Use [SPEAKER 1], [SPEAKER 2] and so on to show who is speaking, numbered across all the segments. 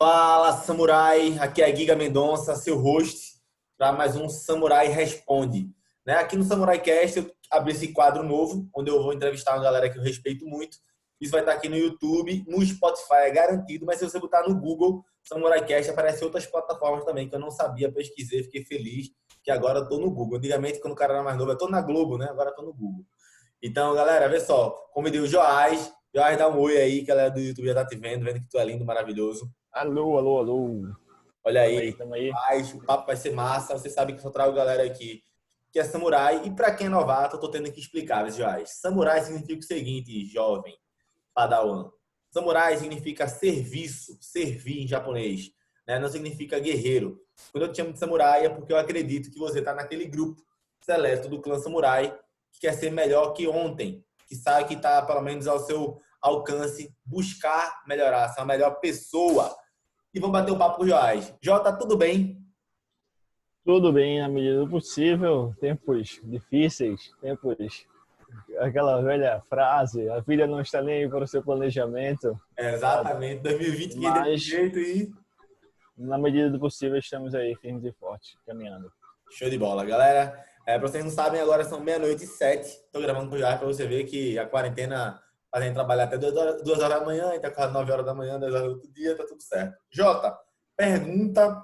[SPEAKER 1] Fala, samurai! Aqui é Giga Mendonça, seu host, para mais um Samurai Responde. Né? Aqui no Samurai Cast eu abri esse quadro novo, onde eu vou entrevistar uma galera que eu respeito muito. Isso vai estar aqui no YouTube, no Spotify é garantido, mas se você botar no Google Samurai Cast, aparecem outras plataformas também que eu não sabia, pesquisei, fiquei feliz que agora eu tô no Google. Antigamente, quando o cara era mais novo, eu tô na Globo, né? Agora eu tô no Google. Então, galera, vê só, convidei o Joás. Joás, dá um oi aí, que a galera do YouTube já tá te vendo que tu é lindo, maravilhoso.
[SPEAKER 2] Alô, alô, alô.
[SPEAKER 1] Olha
[SPEAKER 2] Tamo aí,
[SPEAKER 1] aí,
[SPEAKER 2] tamo aí.
[SPEAKER 1] paz, o papo vai ser massa. Você sabe que eu só trago galera aqui que é samurai. E para quem é novato, eu tô tendo que explicar, Joás. Samurai significa o seguinte, jovem padawan. Samurai significa serviço, servir em japonês, né? Não significa guerreiro. Quando eu te chamo de samurai é porque eu acredito que você está naquele grupo seleto do clã samurai que quer ser melhor que ontem, que sabe que está pelo menos ao seu alcance buscar melhorar, ser a melhor pessoa. E vamos bater um papo com o Joás. Jota, tudo bem?
[SPEAKER 2] Tudo bem na medida do possível. Tempos difíceis, aquela velha frase, a vida não está nem aí para o seu planejamento.
[SPEAKER 1] Exatamente, 2020 que desse
[SPEAKER 2] Mas,
[SPEAKER 1] jeito e
[SPEAKER 2] na medida do possível, estamos aí firmes e fortes, caminhando.
[SPEAKER 1] show de bola, galera. Para vocês não sabem, agora são meia-noite e 7. Estou gravando com o Joás para você ver que a quarentena faz a gente trabalhar até 2 horas da manhã, até quase 9 horas da manhã, 2 horas do outro dia, tá tudo certo. Jota, pergunta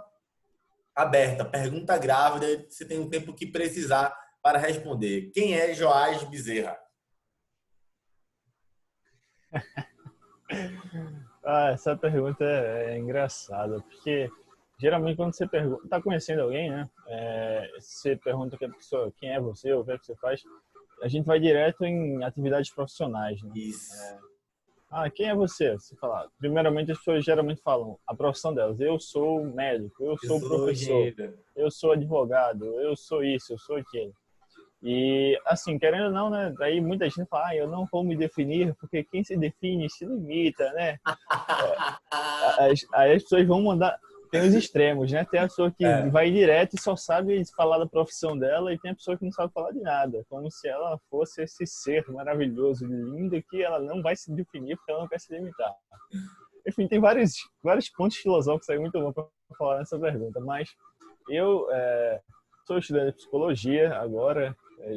[SPEAKER 1] aberta, pergunta grávida, você tem um tempo que precisar para responder. Quem é Joás Bezerra?
[SPEAKER 2] Essa pergunta é engraçada, porque geralmente quando você está conhecendo alguém, né? Você pergunta que a pessoa, quem é você, ou o que é que você faz, a gente vai direto em atividades profissionais, né?
[SPEAKER 1] Isso.
[SPEAKER 2] Quem é você? Você fala. Primeiramente, as pessoas geralmente falam a profissão delas. Eu sou médico, eu sou professor, eu sou advogado, eu sou isso, eu sou aquilo. E, assim, querendo ou não, né? Daí muita gente fala, eu não vou me definir, porque quem se define se limita, né? Aí as pessoas vão mandar. Tem os extremos, né? Tem a pessoa que vai direto e só sabe falar da profissão dela, e tem a pessoa que não sabe falar de nada, como se ela fosse esse ser maravilhoso, lindo, que ela não vai se definir porque ela não quer se limitar. Enfim, tem vários pontos filosóficos aí muito bom para falar nessa pergunta, mas eu sou estudante de psicologia agora,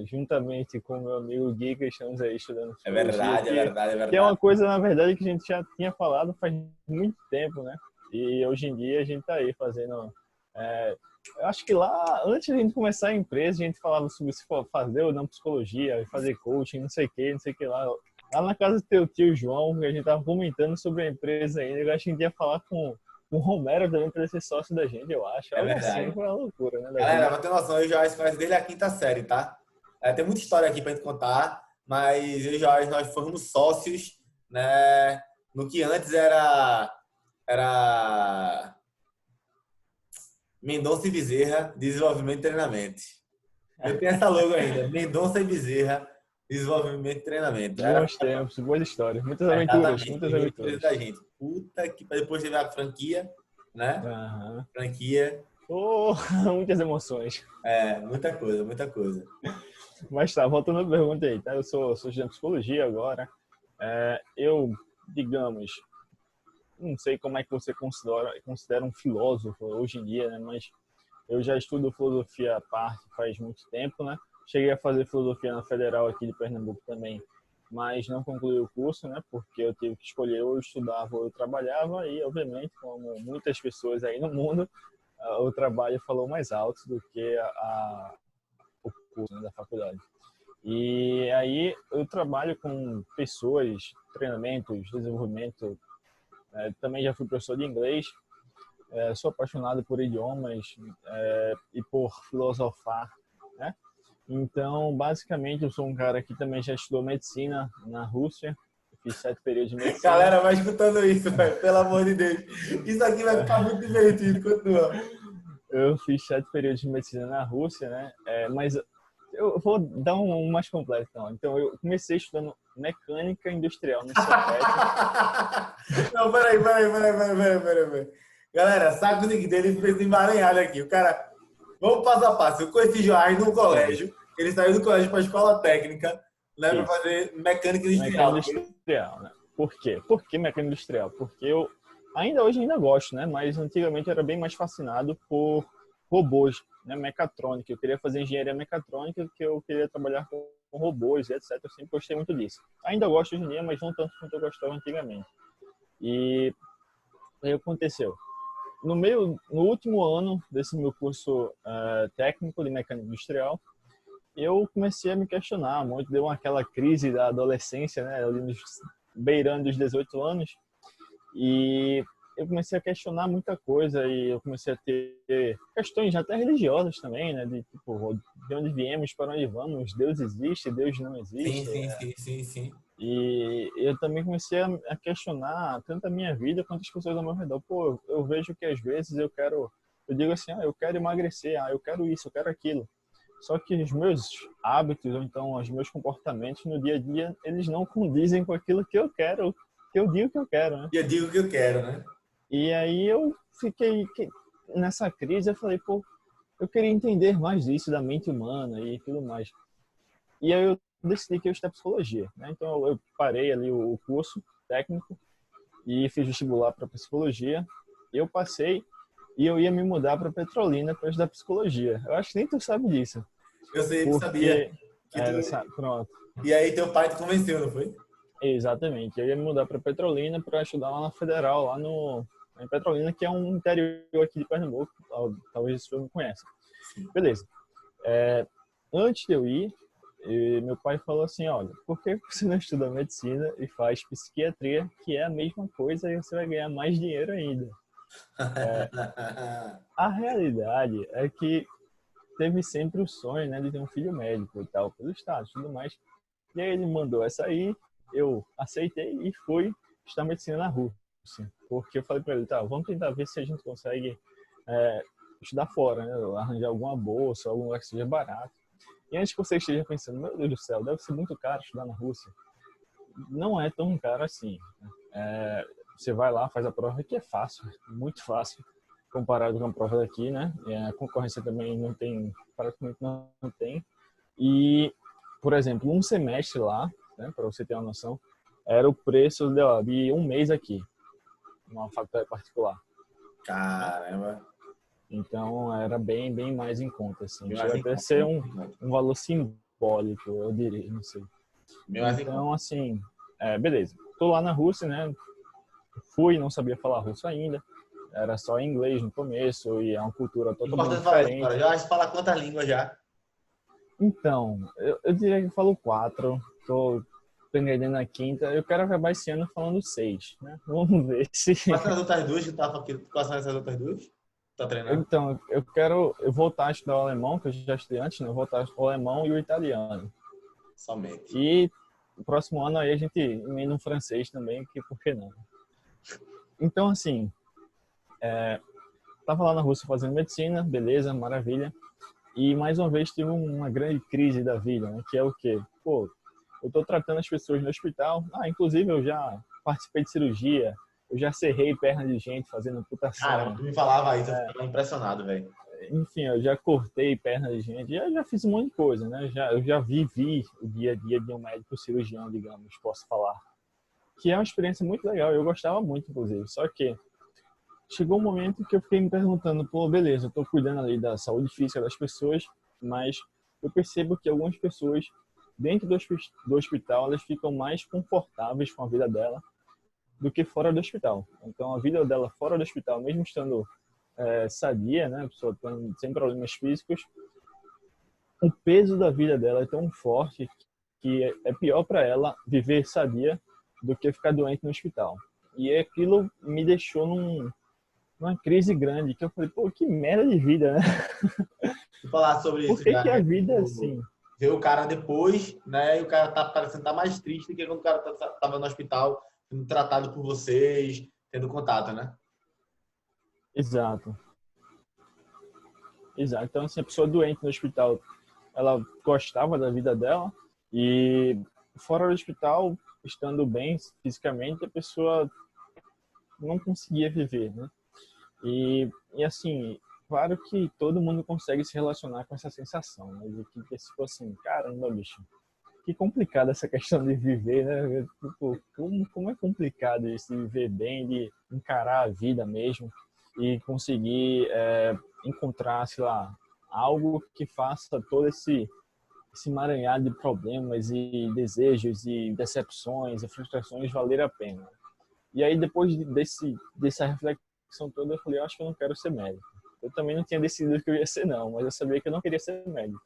[SPEAKER 2] juntamente com meu amigo Giga, estamos aí estudando psicologia.
[SPEAKER 1] É verdade.
[SPEAKER 2] Que é uma coisa, na verdade, que a gente já tinha falado faz muito tempo, né? E hoje em dia a gente tá aí fazendo... eu acho que lá, antes de a gente começar a empresa, a gente falava sobre se fazer ou não psicologia, fazer coaching, não sei o que lá. Lá na casa do teu tio João, a gente tava comentando sobre a empresa ainda, eu acho que a gente ia falar com o Romero também para ser sócio da gente, eu acho.
[SPEAKER 1] É verdade.
[SPEAKER 2] Assim, foi uma loucura, né?
[SPEAKER 1] Galera, pra ter noção, eu e o Joás conhece desde a quinta série, tá? Tem muita história aqui pra gente contar, mas eu e o Joás, nós fomos sócios, né? No que antes era Mendonça e Bezerra, Desenvolvimento e Treinamento. Eu tenho essa logo ainda, Mendonça e Bezerra, Desenvolvimento e Treinamento.
[SPEAKER 2] Bons tempos, boas histórias, muitas aventuras.
[SPEAKER 1] Da gente. Puta que depois teve a franquia, né? Franquia.
[SPEAKER 2] Muitas emoções.
[SPEAKER 1] Muita coisa.
[SPEAKER 2] Mas tá, voltando à pergunta aí, tá? Eu sou estudante de psicologia agora. Eu, digamos, não sei como é que você considera um filósofo hoje em dia, né? Mas eu já estudo filosofia à parte faz muito tempo, né? Cheguei a fazer filosofia na Federal aqui de Pernambuco também, mas não concluí o curso, né? Porque eu tive que escolher ou eu estudava ou eu trabalhava e, obviamente, como muitas pessoas aí no mundo, o trabalho falou mais alto do que o curso, né, da faculdade. E aí eu trabalho com pessoas, treinamentos, desenvolvimento. Também já fui professor de inglês. Sou apaixonado por idiomas e por filosofar, né? Então, basicamente, eu sou um cara que também já estudou medicina na Rússia. Fiz 7 períodos de medicina.
[SPEAKER 1] Galera, vai escutando isso, velho, pelo amor de Deus. Isso aqui vai ficar muito divertido. Continua.
[SPEAKER 2] Eu fiz 7 períodos de medicina na Rússia, né? Mas eu vou dar um mais completo, então. Então, eu comecei estudando mecânica industrial no Cefet.
[SPEAKER 1] Não, peraí. Galera, sabe o nick dele fez emaranhado aqui. O cara, vamos passo a passo. Eu conheci Joás no colégio. Ele saiu do colégio para a escola técnica, né, para fazer mecânica industrial.
[SPEAKER 2] Mecânica industrial, né? Por quê? Por que mecânica industrial? Porque eu Ainda hoje ainda gosto, né? Mas antigamente era bem mais fascinado por robôs, né? Mecatrônica. Eu queria fazer engenharia mecatrônica, porque eu queria trabalhar com robôs, etc. Eu sempre gostei muito disso. Ainda gosto hoje em dia, mas não tanto quanto eu gostava antigamente. E aí aconteceu. No último ano desse meu curso técnico de mecânica industrial, eu comecei a me questionar muito, deu aquela crise da adolescência, né, ali beirando os 18 anos, e eu comecei a questionar muita coisa e eu comecei a ter questões até religiosas também, né, de tipo, de onde viemos, para onde vamos, Deus existe, Deus não
[SPEAKER 1] Sim,
[SPEAKER 2] existe.
[SPEAKER 1] sim, sim, sim, sim.
[SPEAKER 2] E eu também comecei a questionar tanto a minha vida quanto as pessoas ao meu redor. Pô, eu vejo que às vezes eu digo assim, eu quero emagrecer, eu quero isso, eu quero aquilo. Só que os meus hábitos, ou então os meus comportamentos no dia a dia, eles não condizem com aquilo que eu quero, que eu digo que eu quero, né?
[SPEAKER 1] E eu digo o que eu quero, né?
[SPEAKER 2] E aí eu fiquei nessa crise, eu falei, pô, eu queria entender mais disso da mente humana e tudo mais. E aí eu decidi que eu ia estudar psicologia, né? Então eu parei ali o curso técnico e fiz vestibular para psicologia. Eu passei e eu ia me mudar para Petrolina para estudar psicologia. Eu acho que nem tu sabe disso,
[SPEAKER 1] Eu sei, sabia
[SPEAKER 2] porque
[SPEAKER 1] que tu...
[SPEAKER 2] pronto,
[SPEAKER 1] E aí teu pai te convenceu, não foi?
[SPEAKER 2] exatamente. Eu ia me mudar para Petrolina para estudar lá na Federal, lá no em Petrolina, que é um interior aqui de Pernambuco, talvez você não conheça.
[SPEAKER 1] Sim.
[SPEAKER 2] Beleza. Antes de eu ir, meu pai falou assim, olha, por que você não estuda medicina e faz psiquiatria, que é a mesma coisa e você vai ganhar mais dinheiro ainda? A realidade é que teve sempre o sonho, né, de ter um filho médico e tal, pelo estado e tudo mais. E aí ele mandou essa aí, eu aceitei e fui estudar medicina na Rússia. Porque eu falei para ele, tá, vamos tentar ver se a gente consegue estudar fora, né, arranjar alguma bolsa, algum lugar que seja barato. E antes que você esteja pensando, meu Deus do céu, deve ser muito caro estudar na Rússia. Não é tão caro assim. Você vai lá, faz a prova, que é fácil, muito fácil, comparado com a prova daqui, né? A concorrência também não tem, praticamente não tem. E, por exemplo, um semestre lá, né, para você ter uma noção, era o preço de um mês aqui, numa faculdade particular, né?
[SPEAKER 1] Caramba.
[SPEAKER 2] Então era bem mais em conta, assim.
[SPEAKER 1] Bem
[SPEAKER 2] Chega
[SPEAKER 1] mais em
[SPEAKER 2] até a
[SPEAKER 1] conta,
[SPEAKER 2] ser
[SPEAKER 1] bem mais em conta.
[SPEAKER 2] um valor simbólico, eu diria, não sei.
[SPEAKER 1] Bem mais em conta.
[SPEAKER 2] Então, assim, beleza. Tô lá na Rússia, né? Fui, não sabia falar russo ainda. Era só inglês no começo e é uma cultura totalmente
[SPEAKER 1] Importante falar isso agora.
[SPEAKER 2] diferente.
[SPEAKER 1] Já acho que falar quantas línguas já.
[SPEAKER 2] Então, eu diria que eu falo 4. Tô aprendendo a quinta. Eu quero acabar esse ano falando 6, né? Vamos ver se...
[SPEAKER 1] Quais são as outras duas que tu tava aqui? Quais são essas outras duas? Tá treinando?
[SPEAKER 2] Então, eu voltar a estudar o alemão, que eu já estudei antes, né? Eu voltar o alemão e o italiano.
[SPEAKER 1] Somente.
[SPEAKER 2] E no próximo ano aí a gente emenda um francês também, que por que não? Então, assim, tava lá na Rússia fazendo medicina, beleza, maravilha. E mais uma vez tive uma grande crise da vida, né? Que é o quê? Pô, eu tô tratando as pessoas no hospital. Inclusive eu já participei de cirurgia, eu já serrei perna de gente fazendo
[SPEAKER 1] Caramba,
[SPEAKER 2] amputação.
[SPEAKER 1] tu me falava isso, eu ficava impressionado, velho.
[SPEAKER 2] Enfim, eu já cortei perna de gente, já fiz um monte de coisa, né? Eu já vivi o dia a dia de um médico cirurgião, digamos, posso falar. Que é uma experiência muito legal, eu gostava muito, inclusive. Só que chegou um momento que eu fiquei me perguntando, pô, beleza, eu tô cuidando ali da saúde física das pessoas, mas eu percebo que algumas pessoas dentro do hospital, elas ficam mais confortáveis com a vida dela do que fora do hospital. Então, a vida dela fora do hospital, mesmo estando sadia, né, a pessoa sem problemas físicos, o peso da vida dela é tão forte que é pior para ela viver sadia do que ficar doente no hospital. E aquilo me deixou numa crise grande, que eu falei, pô, que merda de vida, né?
[SPEAKER 1] Vou falar sobre
[SPEAKER 2] Por
[SPEAKER 1] isso
[SPEAKER 2] que
[SPEAKER 1] já,
[SPEAKER 2] que a
[SPEAKER 1] né?
[SPEAKER 2] vida é
[SPEAKER 1] Tipo,
[SPEAKER 2] assim?
[SPEAKER 1] ver o cara depois, né? E o cara tá parecendo estar mais triste do que quando o cara tava no hospital, sendo tratado por vocês, tendo contato, né?
[SPEAKER 2] Exato. Exato. Então, assim, a pessoa doente no hospital, ela gostava da vida dela e fora do hospital, estando bem fisicamente, a pessoa não conseguia viver, né? E assim, claro que todo mundo consegue se relacionar com essa sensação, né? De que tipo assim, caramba, bicho, que complicada essa questão de viver, né? Tipo, como é complicado isso de viver bem, de encarar a vida mesmo e conseguir encontrar, sei lá, algo que faça todo esse emaranhado de problemas e desejos e decepções e frustrações valer a pena. E aí, depois dessa reflexão toda, eu falei, eu acho que eu não quero ser médico. Eu também não tinha decidido que eu ia ser, não, mas eu sabia que eu não queria ser médico.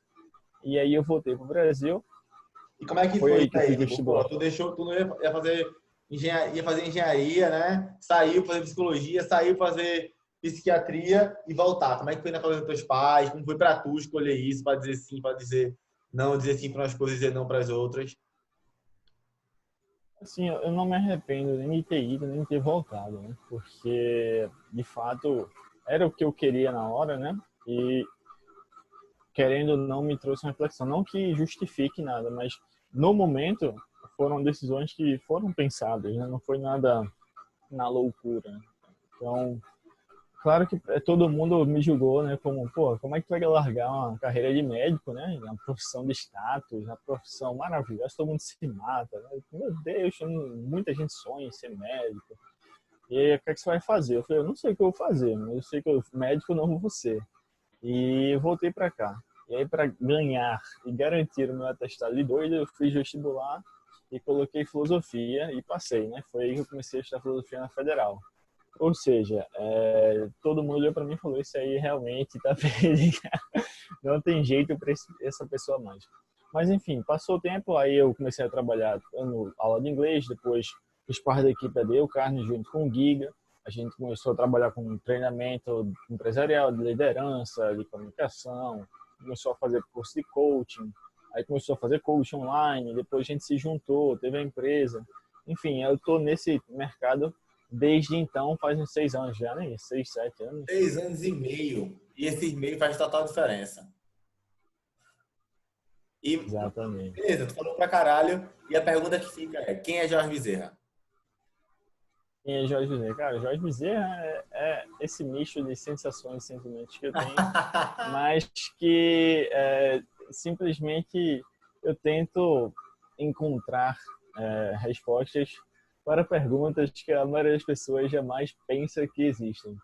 [SPEAKER 2] E aí eu voltei para o Brasil,
[SPEAKER 1] E como é que
[SPEAKER 2] foi
[SPEAKER 1] foi
[SPEAKER 2] aí
[SPEAKER 1] isso
[SPEAKER 2] que eu
[SPEAKER 1] aí?
[SPEAKER 2] fiz
[SPEAKER 1] Tipo, pô,
[SPEAKER 2] vestibular.
[SPEAKER 1] tu deixou, tu não ia fazer engenharia, ia fazer engenharia, né? Saiu fazer psicologia, saiu fazer psiquiatria e voltar. Como é que foi na cabeça dos teus pais? Como foi pra tu escolher isso, para dizer sim, para dizer não, dizer sim para umas coisas e dizer não para as outras?
[SPEAKER 2] Assim, eu não me arrependo nem de ter ido, nem de ter voltado, né? Porque, de fato, era o que eu queria na hora, né? E, querendo ou não, me trouxe uma reflexão. Não que justifique nada, mas no momento foram decisões que foram pensadas, né? Não foi nada na loucura. Então, claro que todo mundo me julgou, né? Como, pô, como é que tu vai largar uma carreira de médico, né? Uma profissão de status, uma profissão maravilhosa, todo mundo se mata, né? Meu Deus, muita gente sonha em ser médico. E aí, o que é que você vai fazer? Eu falei, eu não sei o que eu vou fazer, mas eu sei que eu médico não vou ser. E eu voltei para cá. E aí, para ganhar e garantir o meu atestado de doido, eu fiz vestibular e coloquei filosofia e passei, né? Foi aí que eu comecei a estudar filosofia na Federal. Ou seja, todo mundo olhou para mim e falou: Isso aí realmente tá perdido, não tem jeito para essa pessoa mais. Mas enfim, passou o tempo, aí eu comecei a trabalhar dando aula de inglês, depois fiz parte da equipe da Eucarne junto com o Giga. A gente começou a trabalhar com treinamento empresarial, de liderança, de comunicação, começou a fazer curso de coaching, aí começou a fazer coaching online, depois a gente se juntou, teve a empresa. Enfim, eu estou nesse mercado desde então, faz uns 6 anos já, né? 6, 7 anos.
[SPEAKER 1] 6 anos e meio. E esses meio faz total diferença. E,
[SPEAKER 2] Exatamente.
[SPEAKER 1] beleza, tu falou pra caralho. E a pergunta que fica é: quem é Jorge Bezerra?
[SPEAKER 2] Quem é Jorge Bezerra? Cara, Jorge Bezerra é esse misto de sensações e sentimentos que eu tenho, mas que simplesmente eu tento encontrar respostas para perguntas que a maioria das pessoas jamais pensa que existem.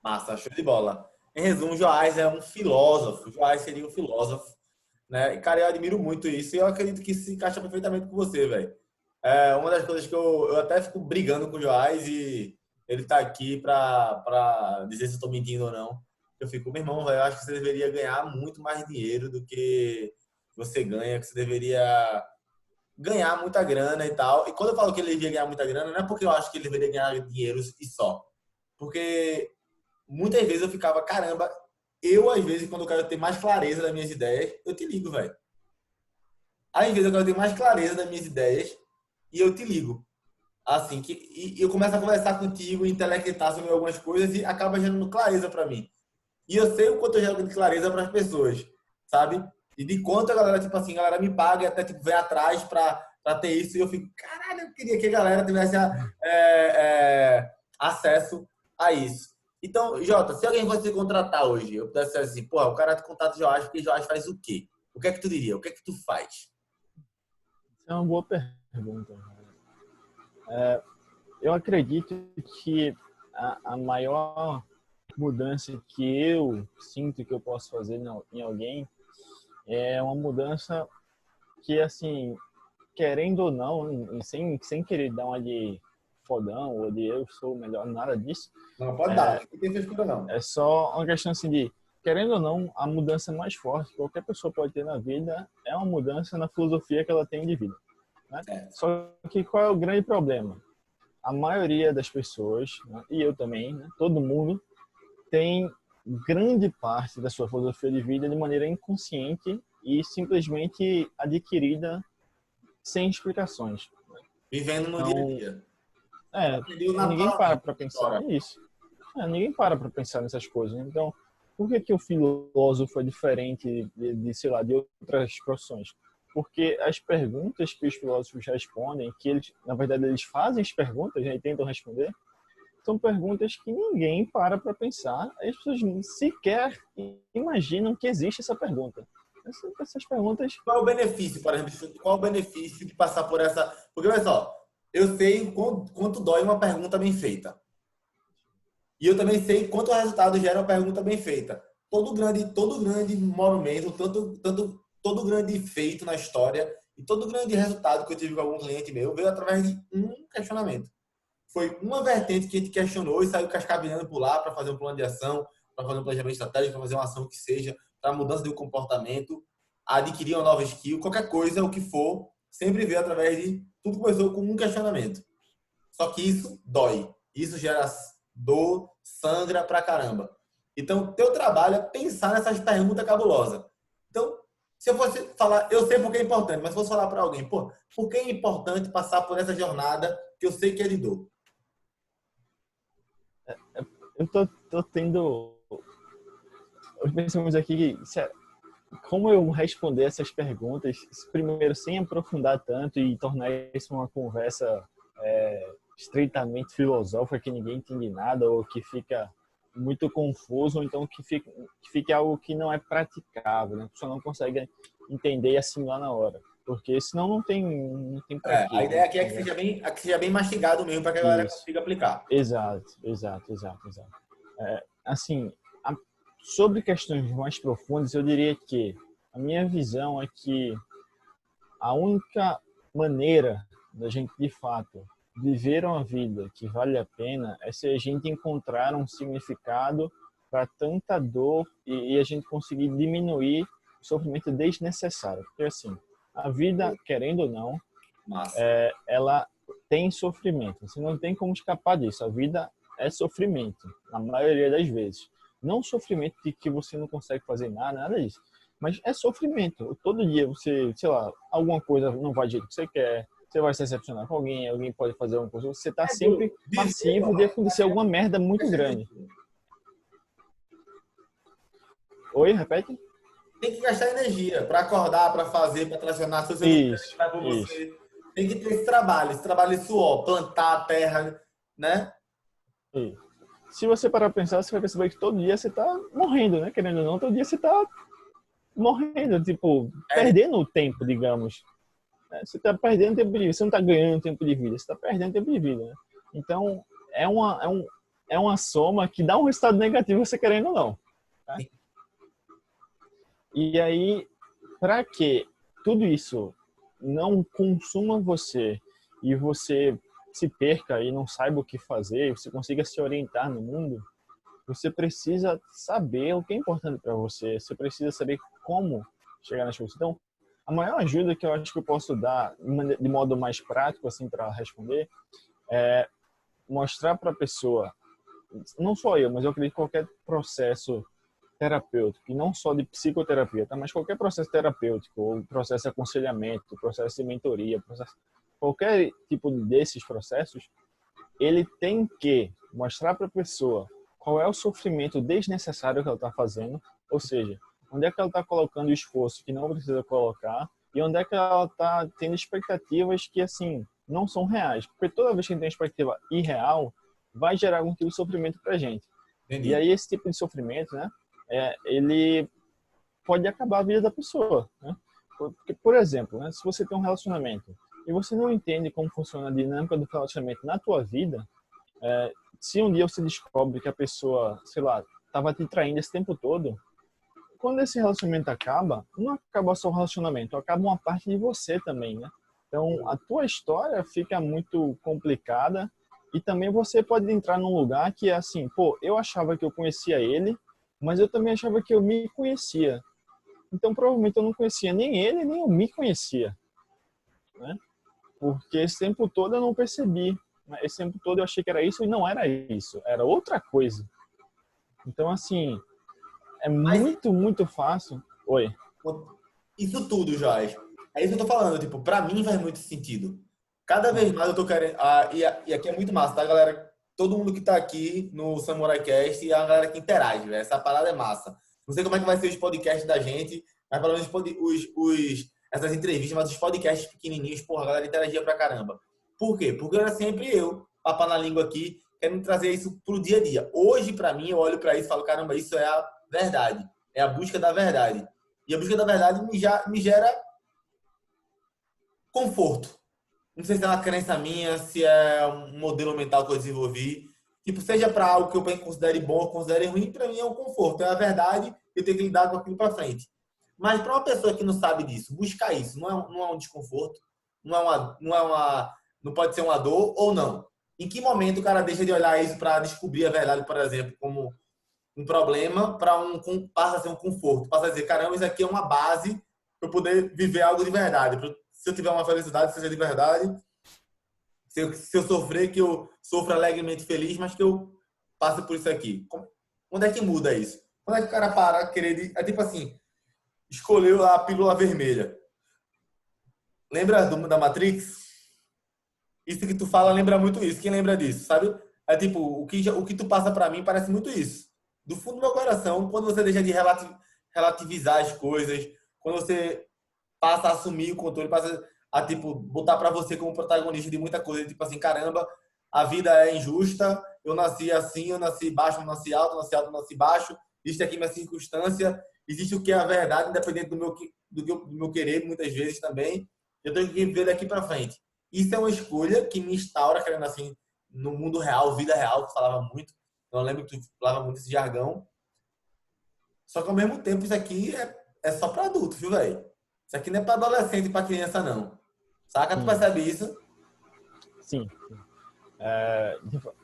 [SPEAKER 1] Massa, show de bola. Em resumo, Joás é um filósofo. Joás seria um filósofo, né? E, cara, eu admiro muito isso e eu acredito que isso se encaixa perfeitamente com você, velho. É uma das coisas que eu até fico brigando com o Joás e ele tá aqui pra dizer se eu tô mentindo ou não. Eu fico, meu irmão, velho, eu acho que você deveria ganhar muito mais dinheiro do que você ganha, que você deveria ganhar muita grana e tal. E quando eu falo que ele deveria ganhar muita grana, não é porque eu acho que ele deveria ganhar dinheiro e só. Porque muitas vezes eu ficava, caramba, eu às vezes, quando eu quero ter mais clareza das minhas ideias, eu te ligo, velho. Às vezes eu quero ter mais clareza das minhas ideias e eu te ligo. Assim, e eu começo a conversar contigo, intelectar sobre algumas coisas e acaba gerando clareza para mim. E eu sei o quanto eu gero de clareza para as pessoas, sabe? E de quanto a galera, tipo assim, a galera me paga e até tipo, vem atrás para ter isso. E eu fico, caralho, eu queria que a galera tivesse acesso a isso. Então, Jota, se alguém fosse te contratar hoje, eu pudesse dizer assim, porra, o cara te contrata o Joás porque o Joás faz o quê? O que é que tu diria? O que é que tu faz?
[SPEAKER 2] Essa é uma boa pergunta. Eu acredito que a maior mudança que eu sinto que eu posso fazer em alguém é uma mudança que, assim, querendo ou não, sem querer dar uma de fodão ou de eu sou o melhor, nada disso,
[SPEAKER 1] Não, pode dar, não tem frescura, não.
[SPEAKER 2] é só uma questão assim de, querendo ou não, a mudança mais forte que qualquer pessoa pode ter na vida é uma mudança na filosofia que ela tem de vida, né?
[SPEAKER 1] Certo.
[SPEAKER 2] Só que qual é o grande problema? A maioria das pessoas, né, e eu também, né, todo mundo, tem grande parte da sua filosofia de vida de maneira inconsciente e simplesmente adquirida sem explicações.
[SPEAKER 1] Vivendo no dia a
[SPEAKER 2] Então,
[SPEAKER 1] dia.
[SPEAKER 2] é,
[SPEAKER 1] Aprendeu
[SPEAKER 2] ninguém para
[SPEAKER 1] naturalmente,
[SPEAKER 2] para
[SPEAKER 1] na
[SPEAKER 2] pensar
[SPEAKER 1] hora.
[SPEAKER 2] nisso. Ninguém para pensar nessas coisas. Então, por que que o filósofo é diferente sei lá, de outras profissões? Porque as perguntas que os filósofos respondem, que eles, na verdade, eles fazem as perguntas, né, e tentam responder, são perguntas que ninguém para pensar. As pessoas sequer imaginam que existe essa pergunta. Essas perguntas...
[SPEAKER 1] Qual é o benefício, por exemplo? Qual é o benefício de passar por essa... Porque, olha só, eu sei quanto dói uma pergunta bem feita. E eu também sei quanto o resultado gera uma pergunta bem feita. Todo grande monumento, todo grande feito na história e todo grande resultado que eu tive com algum cliente meu veio através de um questionamento. Foi uma vertente que a gente questionou e saiu cascavelhando por lá para fazer um plano de ação, para fazer um planejamento estratégico, para fazer uma ação que seja, para mudança de um comportamento, adquirir uma nova skill, qualquer coisa, o que for, sempre veio através de... Tudo começou com um questionamento. Só que isso dói. Isso gera dor, sangra pra caramba. Então, teu trabalho é pensar nessas perguntas cabulosas. Então, se eu fosse falar, eu sei porque é importante, mas se eu fosse falar para alguém, pô, por que é importante passar por essa jornada que eu sei que é de dor?
[SPEAKER 2] Eu tô tendo... Pensamos aqui, como eu responder essas perguntas, primeiro, sem aprofundar tanto e tornar isso uma conversa estritamente filosófica, que ninguém entende nada, ou que fica muito confuso, ou então que fique algo que não é praticável, né? A pessoa não consegue entender e assimilar na hora. Porque senão não tem para quê.
[SPEAKER 1] A ideia aqui é que seja bem mastigado mesmo, para que a galera consiga aplicar.
[SPEAKER 2] Exato. Assim, sobre questões mais profundas, eu diria que a minha visão é que a única maneira da gente, de fato, viver uma vida que vale a pena é se a gente encontrar um significado para tanta dor e a gente conseguir diminuir o sofrimento desnecessário. Porque, assim, a vida, querendo ou não, ela tem sofrimento. Você não tem como escapar disso. A vida é sofrimento, na maioria das vezes. Não sofrimento de que você não consegue fazer nada disso. Mas é sofrimento. Todo dia você, sei lá, alguma coisa não vai do jeito que você quer, você vai se decepcionar com alguém pode fazer alguma coisa, você está sempre passivo de acontecer alguma merda muito grande. Oi, repete?
[SPEAKER 1] Tem que gastar energia para acordar, para fazer, para tracionar. Se você
[SPEAKER 2] isso.
[SPEAKER 1] Você tem que ter esse trabalho de suor, plantar a terra, né?
[SPEAKER 2] Isso. Se você parar para pensar, você vai perceber que todo dia você está morrendo, né? Querendo ou não, todo dia você está morrendo, tipo, perdendo tempo, digamos. Você está perdendo tempo de vida, você não está ganhando tempo de vida, você está perdendo tempo de vida, né? Então, é uma soma que dá um resultado negativo, você querendo ou não. Tá? E aí, para que tudo isso não consuma você e você se perca e não saiba o que fazer, você consiga se orientar no mundo, você precisa saber o que é importante para você, você precisa saber como chegar nas coisas. Então, a maior ajuda que eu acho que eu posso dar de modo mais prático, assim, para responder, é mostrar para a pessoa, não só eu, mas eu acredito que qualquer processo terapêutico, e não só de psicoterapia, tá? Mas qualquer processo terapêutico, ou processo de aconselhamento, processo de mentoria, qualquer tipo desses processos, ele tem que mostrar para a pessoa qual é o sofrimento desnecessário que ela está fazendo, ou seja, onde é que ela está colocando o esforço que não precisa colocar e onde é que ela está tendo expectativas que, assim, não são reais. Porque toda vez que a gente tem expectativa irreal, vai gerar algum tipo de sofrimento para a gente. Entendi. E aí esse tipo de sofrimento, né, ele pode acabar a vida da pessoa, né? Porque, por exemplo, né, se você tem um relacionamento e você não entende como funciona a dinâmica do relacionamento na tua vida, se um dia você descobre que a pessoa, sei lá, estava te traindo esse tempo todo, quando esse relacionamento acaba, não acaba só o relacionamento, acaba uma parte de você também, né? Então, a tua história fica muito complicada e também você pode entrar num lugar que é assim, pô, eu achava que eu conhecia ele, mas eu também achava que eu me conhecia. Então, provavelmente eu não conhecia nem ele, nem eu me conhecia, né? Porque esse tempo todo eu não percebi. Esse tempo todo eu achei que era isso e não era isso, era outra coisa. Então, assim, é muito fácil. Oi.
[SPEAKER 1] Isso tudo, Joás. É isso que eu tô falando. Tipo, pra mim faz muito sentido. Cada vez mais eu tô querendo... e aqui é muito massa, tá, galera? Todo mundo que tá aqui no Samurai Cast e a galera que interage, velho. Essa parada é massa. Não sei como é que vai ser os podcasts da gente, mas pelo menos essas entrevistas, mas os podcasts pequenininhos, porra, a galera interagia pra caramba. Por quê? Porque era sempre eu, papar na língua aqui, querendo trazer isso pro dia a dia. Hoje, pra mim, eu olho pra isso e falo, caramba, isso é a verdade. É a busca da verdade. E a busca da verdade me gera conforto. Não sei se é uma crença minha, se é um modelo mental que eu desenvolvi. Tipo, seja para algo que eu considere bom ou considere ruim, para mim é um conforto. É a verdade, eu tenho que lidar com aquilo para frente. Mas para uma pessoa que não sabe disso, buscar isso não é um desconforto, não pode ser uma dor ou não. Em que momento o cara deixa de olhar isso para descobrir a verdade, por exemplo, como um problema, passa a ser um conforto, passa a dizer, caramba, isso aqui é uma base para eu poder viver algo de verdade. Se eu tiver uma felicidade, seja de verdade. Se eu sofrer, que eu sofra alegremente feliz, mas que eu passe por isso aqui. Onde é que muda isso? Quando é que o cara para a querer... É tipo assim, escolheu a pílula vermelha. Lembra da Matrix? Isso que tu fala lembra muito isso. Quem lembra disso, sabe? É tipo, o que tu passa pra mim parece muito isso. Do fundo do meu coração, quando você deixa de relativizar as coisas, quando você passa a assumir o controle, passa a, tipo, botar pra você como protagonista de muita coisa. Tipo assim, caramba, a vida é injusta, eu nasci assim, eu nasci baixo, eu nasci alto, eu nasci alto, eu nasci baixo. Existe aqui minha circunstância, existe o que é a verdade, independente do meu querer, muitas vezes também. Eu tenho que viver daqui pra frente. Isso é uma escolha que me instaura, querendo assim, no mundo real, vida real, que falava muito. Eu lembro que tu falava muito esse jargão. Só que ao mesmo tempo, isso aqui é só para adulto, viu, velho? Isso aqui não é para adolescente e para criança, não. Saca? Tu
[SPEAKER 2] Sim,
[SPEAKER 1] percebe isso?
[SPEAKER 2] sim.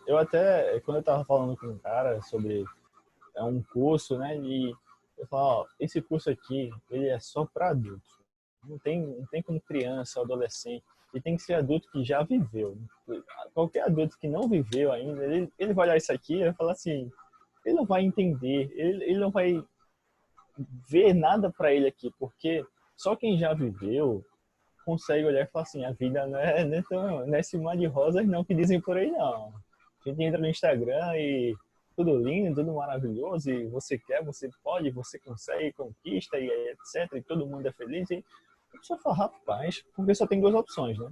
[SPEAKER 2] Eu até, quando eu tava falando com um cara sobre um curso, né, e eu falo, ó, esse curso aqui, ele é só para adultos. Não tem como criança, adolescente, e tem que ser adulto que já viveu. Qualquer adulto que não viveu ainda, ele vai olhar isso aqui e vai falar assim, ele não vai entender, ele não vai ver nada para ele aqui, porque só quem já viveu consegue olhar e falar assim, a vida não é esse mar de rosas não que dizem por aí não. A gente entra no Instagram e tudo lindo, tudo maravilhoso, e você quer, você pode, você consegue, conquista, e etc, e todo mundo é feliz, e a pessoa fala, rapaz, porque só tem duas opções, né?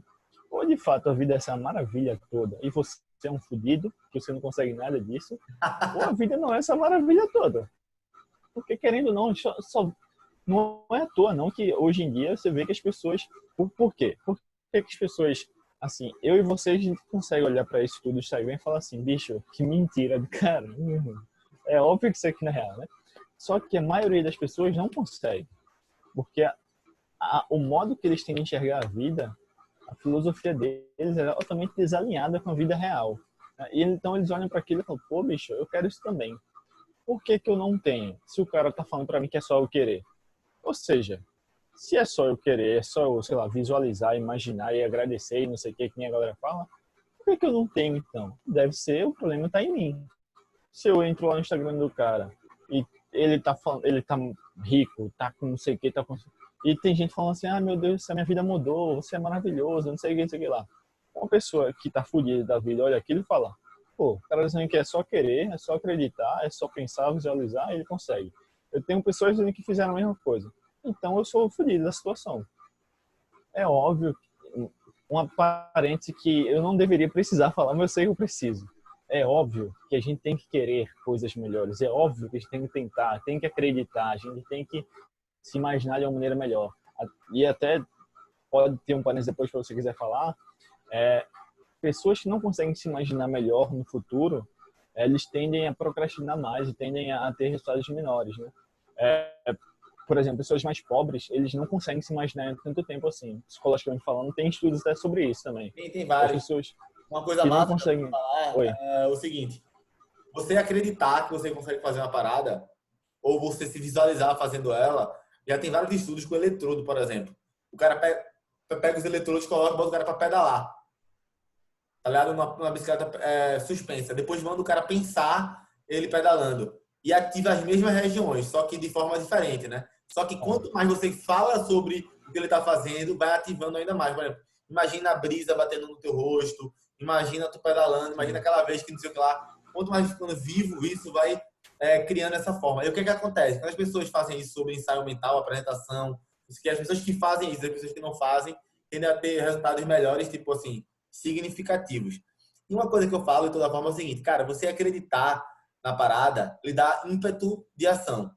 [SPEAKER 2] Ou de fato a vida é essa maravilha toda, e você é um fudido, que você não consegue nada disso, ou a vida não é essa maravilha toda. Porque querendo ou não, não é à toa não que hoje em dia você vê que as pessoas... Por quê? Por que as pessoas... Assim, eu e você, a gente consegue olhar para isso tudo do Instagram e falar assim, bicho, que mentira do cara. É óbvio que isso aqui não é real, né? Só que a maioria das pessoas não consegue. Porque o modo que eles têm de enxergar a vida, a filosofia deles é totalmente desalinhada com a vida real. E então eles olham para aquilo e falam, pô, bicho, eu quero isso também. Por que que eu não tenho? Se o cara tá falando para mim que é só eu querer. Ou seja, se é só eu querer, é só eu, sei lá, visualizar, imaginar e agradecer e não sei o que nem a galera fala, por que que eu não tenho então? Deve ser, o problema tá em mim. Se eu entro lá no Instagram do cara e ele tá falando, ele tá rico, tá com não sei o que, tá com... E tem gente falando assim, ah, meu Deus, a minha vida mudou, você é maravilhoso, não sei o que, não sei o que lá. Uma pessoa que tá fodida da vida olha aquilo e fala, pô, o cara dizendo que é só querer, é só acreditar, é só pensar, visualizar, ele consegue. Eu tenho pessoas dizendo que fizeram a mesma coisa. Então eu sou fodido da situação. É óbvio, uma parente que eu não deveria precisar falar, mas eu sei que eu preciso. É óbvio que a gente tem que querer coisas melhores. É óbvio que a gente tem que tentar, tem que acreditar, a gente tem que se imaginar de uma maneira melhor. E até pode ter um parênteses depois para você quiser falar. Pessoas que não conseguem se imaginar melhor no futuro, eles tendem a procrastinar mais e tendem a ter resultados menores, né? Por exemplo, pessoas mais pobres, eles não conseguem se imaginar em tanto tempo assim. Psicologicamente falando, tem estudos até sobre isso também.
[SPEAKER 1] Tem
[SPEAKER 2] As
[SPEAKER 1] vários.
[SPEAKER 2] pessoas
[SPEAKER 1] Uma coisa
[SPEAKER 2] que não
[SPEAKER 1] massa que eu vou
[SPEAKER 2] conseguem...
[SPEAKER 1] falar
[SPEAKER 2] Oi.
[SPEAKER 1] é o seguinte: você acreditar que você consegue fazer uma parada, ou você se visualizar fazendo ela, já tem vários estudos com eletrodo, por exemplo. O cara pega os eletrodos, coloca, bota o cara para pedalar. Tá ligado? Uma bicicleta suspensa. Depois manda o cara pensar ele pedalando. E ativa as mesmas regiões, só que de forma diferente, né? Só que quanto mais você fala sobre o que ele está fazendo, vai ativando ainda mais. Por exemplo, imagina a brisa batendo no teu rosto, imagina tu pedalando, imagina aquela vez que não sei o que lá. Quanto mais ficando vivo, isso vai criando essa forma. E o que que acontece? Quando as pessoas fazem isso sobre ensaio mental, apresentação, que as pessoas que fazem isso, as pessoas que não fazem, tendem a ter resultados melhores, tipo assim, significativos. E uma coisa que eu falo de toda forma é o seguinte, cara, você acreditar na parada lhe dá ímpeto de ação.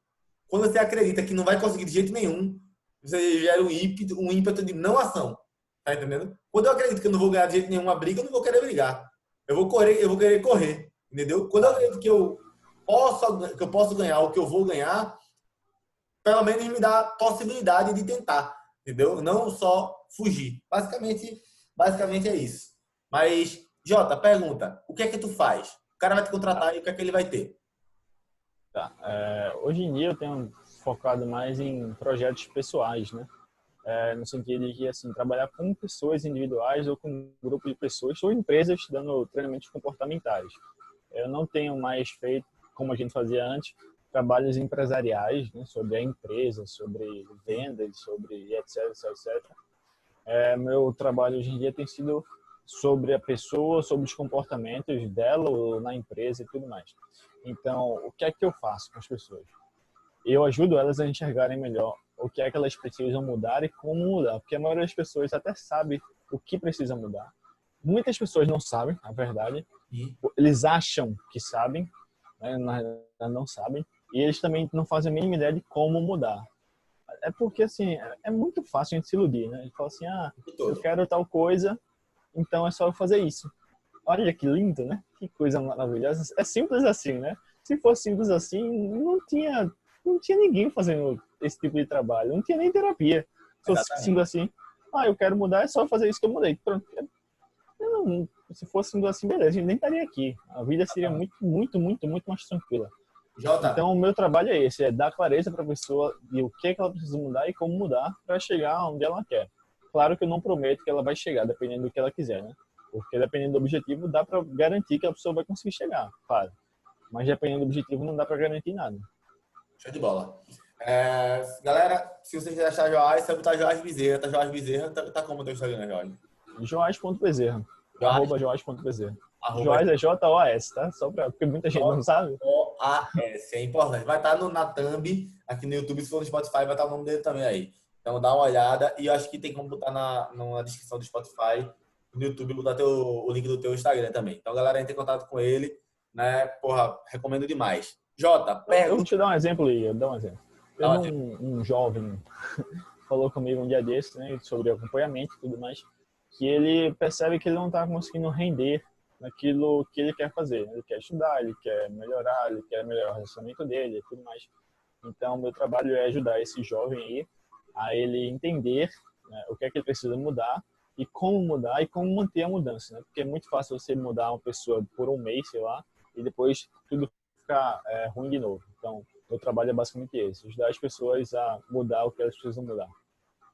[SPEAKER 1] Quando você acredita que não vai conseguir de jeito nenhum, você gera um ímpeto de não ação. Tá entendendo? Quando eu acredito que eu não vou ganhar de jeito nenhum uma briga, eu não vou querer brigar. Eu vou querer correr. Entendeu? Quando eu acredito que eu posso ganhar o que eu vou ganhar, pelo menos me dá a possibilidade de tentar. Entendeu? Não só fugir. Basicamente é isso. Mas, Jota, pergunta: o que é que tu faz? O cara vai te contratar e o que é que ele vai ter?
[SPEAKER 2] Tá. Hoje em dia eu tenho focado mais em projetos pessoais, né? No sentido de que, assim, trabalhar com pessoas individuais ou com um grupo de pessoas ou empresas dando treinamentos comportamentais. Eu não tenho mais feito, como a gente fazia antes, trabalhos empresariais, né, sobre a empresa, sobre vendas, sobre etc, etc, etc. Meu trabalho hoje em dia tem sido sobre a pessoa, sobre os comportamentos dela ou na empresa e tudo mais. Então, o que é que eu faço com as pessoas? Eu ajudo elas a enxergarem melhor o que é que elas precisam mudar e como mudar, porque a maioria das pessoas até sabe o que precisa mudar. Muitas pessoas não sabem, a verdade. Eles acham que sabem, né? Na realidade não sabem, e eles também não fazem a mínima ideia de como mudar. É porque, assim, é muito fácil a gente se iludir, né? A gente fala assim, eu quero tal coisa, então é só eu fazer isso. Olha que lindo, né? Que coisa maravilhosa. É simples assim, né? Se fosse simples assim, não tinha ninguém fazendo esse tipo de trabalho. Não tinha nem terapia. Se fosse simples assim, eu quero mudar, é só fazer isso que eu mudei. Pronto. Se fosse simples assim, beleza, a gente nem estaria aqui. A vida seria muito, muito, muito, muito mais tranquila.
[SPEAKER 1] Jota,
[SPEAKER 2] Então, o meu trabalho é esse, é dar clareza para a pessoa de o que é que ela precisa mudar e como mudar para chegar onde ela quer. Claro que eu não prometo que ela vai chegar, dependendo do que ela quiser, né? Porque dependendo do objetivo, dá para garantir que a pessoa vai conseguir chegar, claro. Mas dependendo do objetivo, não dá para garantir nada.
[SPEAKER 1] show de bola. Galera, se vocês quiserem achar Joás, você vai botar Joás Bezerra. Tá Joás Bezerra, tá como o teu Instagram, Joás?
[SPEAKER 2] Joás.bezerra. Arroba Joás.bezerra.
[SPEAKER 1] Arroba
[SPEAKER 2] Joás é J-O-S, tá? Porque muita gente não sabe.
[SPEAKER 1] J-O-A-S, é importante. Vai estar na thumb, aqui no YouTube, se for no Spotify, vai estar o nome dele também aí. Então dá uma olhada e eu acho que tem como botar na descrição do Spotify, no YouTube, botar o link do teu Instagram também. Então, galera, entre em contato com ele, né? Porra, recomendo demais. Jota,
[SPEAKER 2] Eu vou te dar um exemplo aí, eu dar um exemplo. Teve um jovem falou comigo um dia desse, né, sobre acompanhamento e tudo mais, que ele percebe que ele não está conseguindo render naquilo que ele quer fazer. Ele quer estudar, ele quer melhorar o relacionamento dele e tudo mais. Então, meu trabalho é ajudar esse jovem aí a ele entender, né, o que é que ele precisa mudar e como manter a mudança, né? Porque é muito fácil você mudar uma pessoa por um mês, sei lá, e depois tudo ficar ruim de novo. Então, meu trabalho é basicamente esse, ajudar as pessoas a mudar o que elas precisam mudar.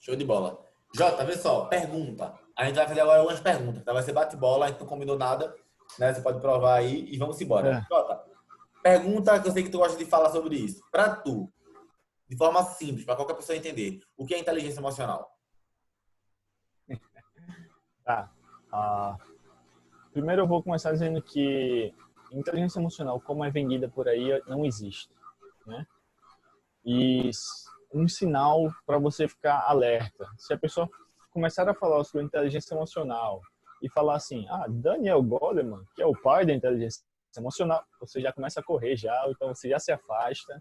[SPEAKER 1] Show de bola. Jota, vê só, pergunta. A gente vai fazer agora algumas perguntas, tá? Vai ser bate-bola, a gente não combinou nada, né? Você pode provar aí e vamos embora. Jota, pergunta que eu sei que tu gosta de falar sobre isso. Pra tu, de forma simples, para qualquer pessoa entender, o que é inteligência emocional?
[SPEAKER 2] Tá. Primeiro eu vou começar dizendo que inteligência emocional, como é vendida por aí, não existe, né? E um sinal para você ficar alerta. Se a pessoa começar a falar sobre inteligência emocional e falar assim, Daniel Goleman, que é o pai da inteligência emocional, você já começa a correr já, então você já se afasta,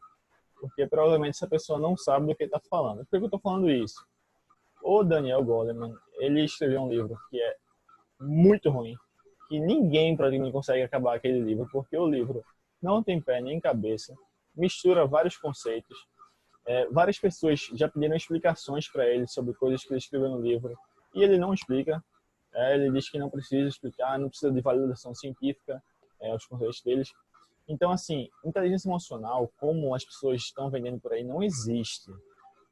[SPEAKER 2] porque provavelmente essa pessoa não sabe do que está falando. Por que eu estou falando isso? O Daniel Goleman, ele escreveu um livro que é muito ruim, que ninguém praticamente consegue acabar aquele livro, porque o livro não tem pé nem cabeça, mistura vários conceitos. Várias pessoas já pediram explicações para ele sobre coisas que ele escreveu no livro e ele não explica. Ele diz que não precisa explicar, não precisa de validação científica, os conceitos deles. Então, assim, inteligência emocional, como as pessoas estão vendendo por aí, não existe.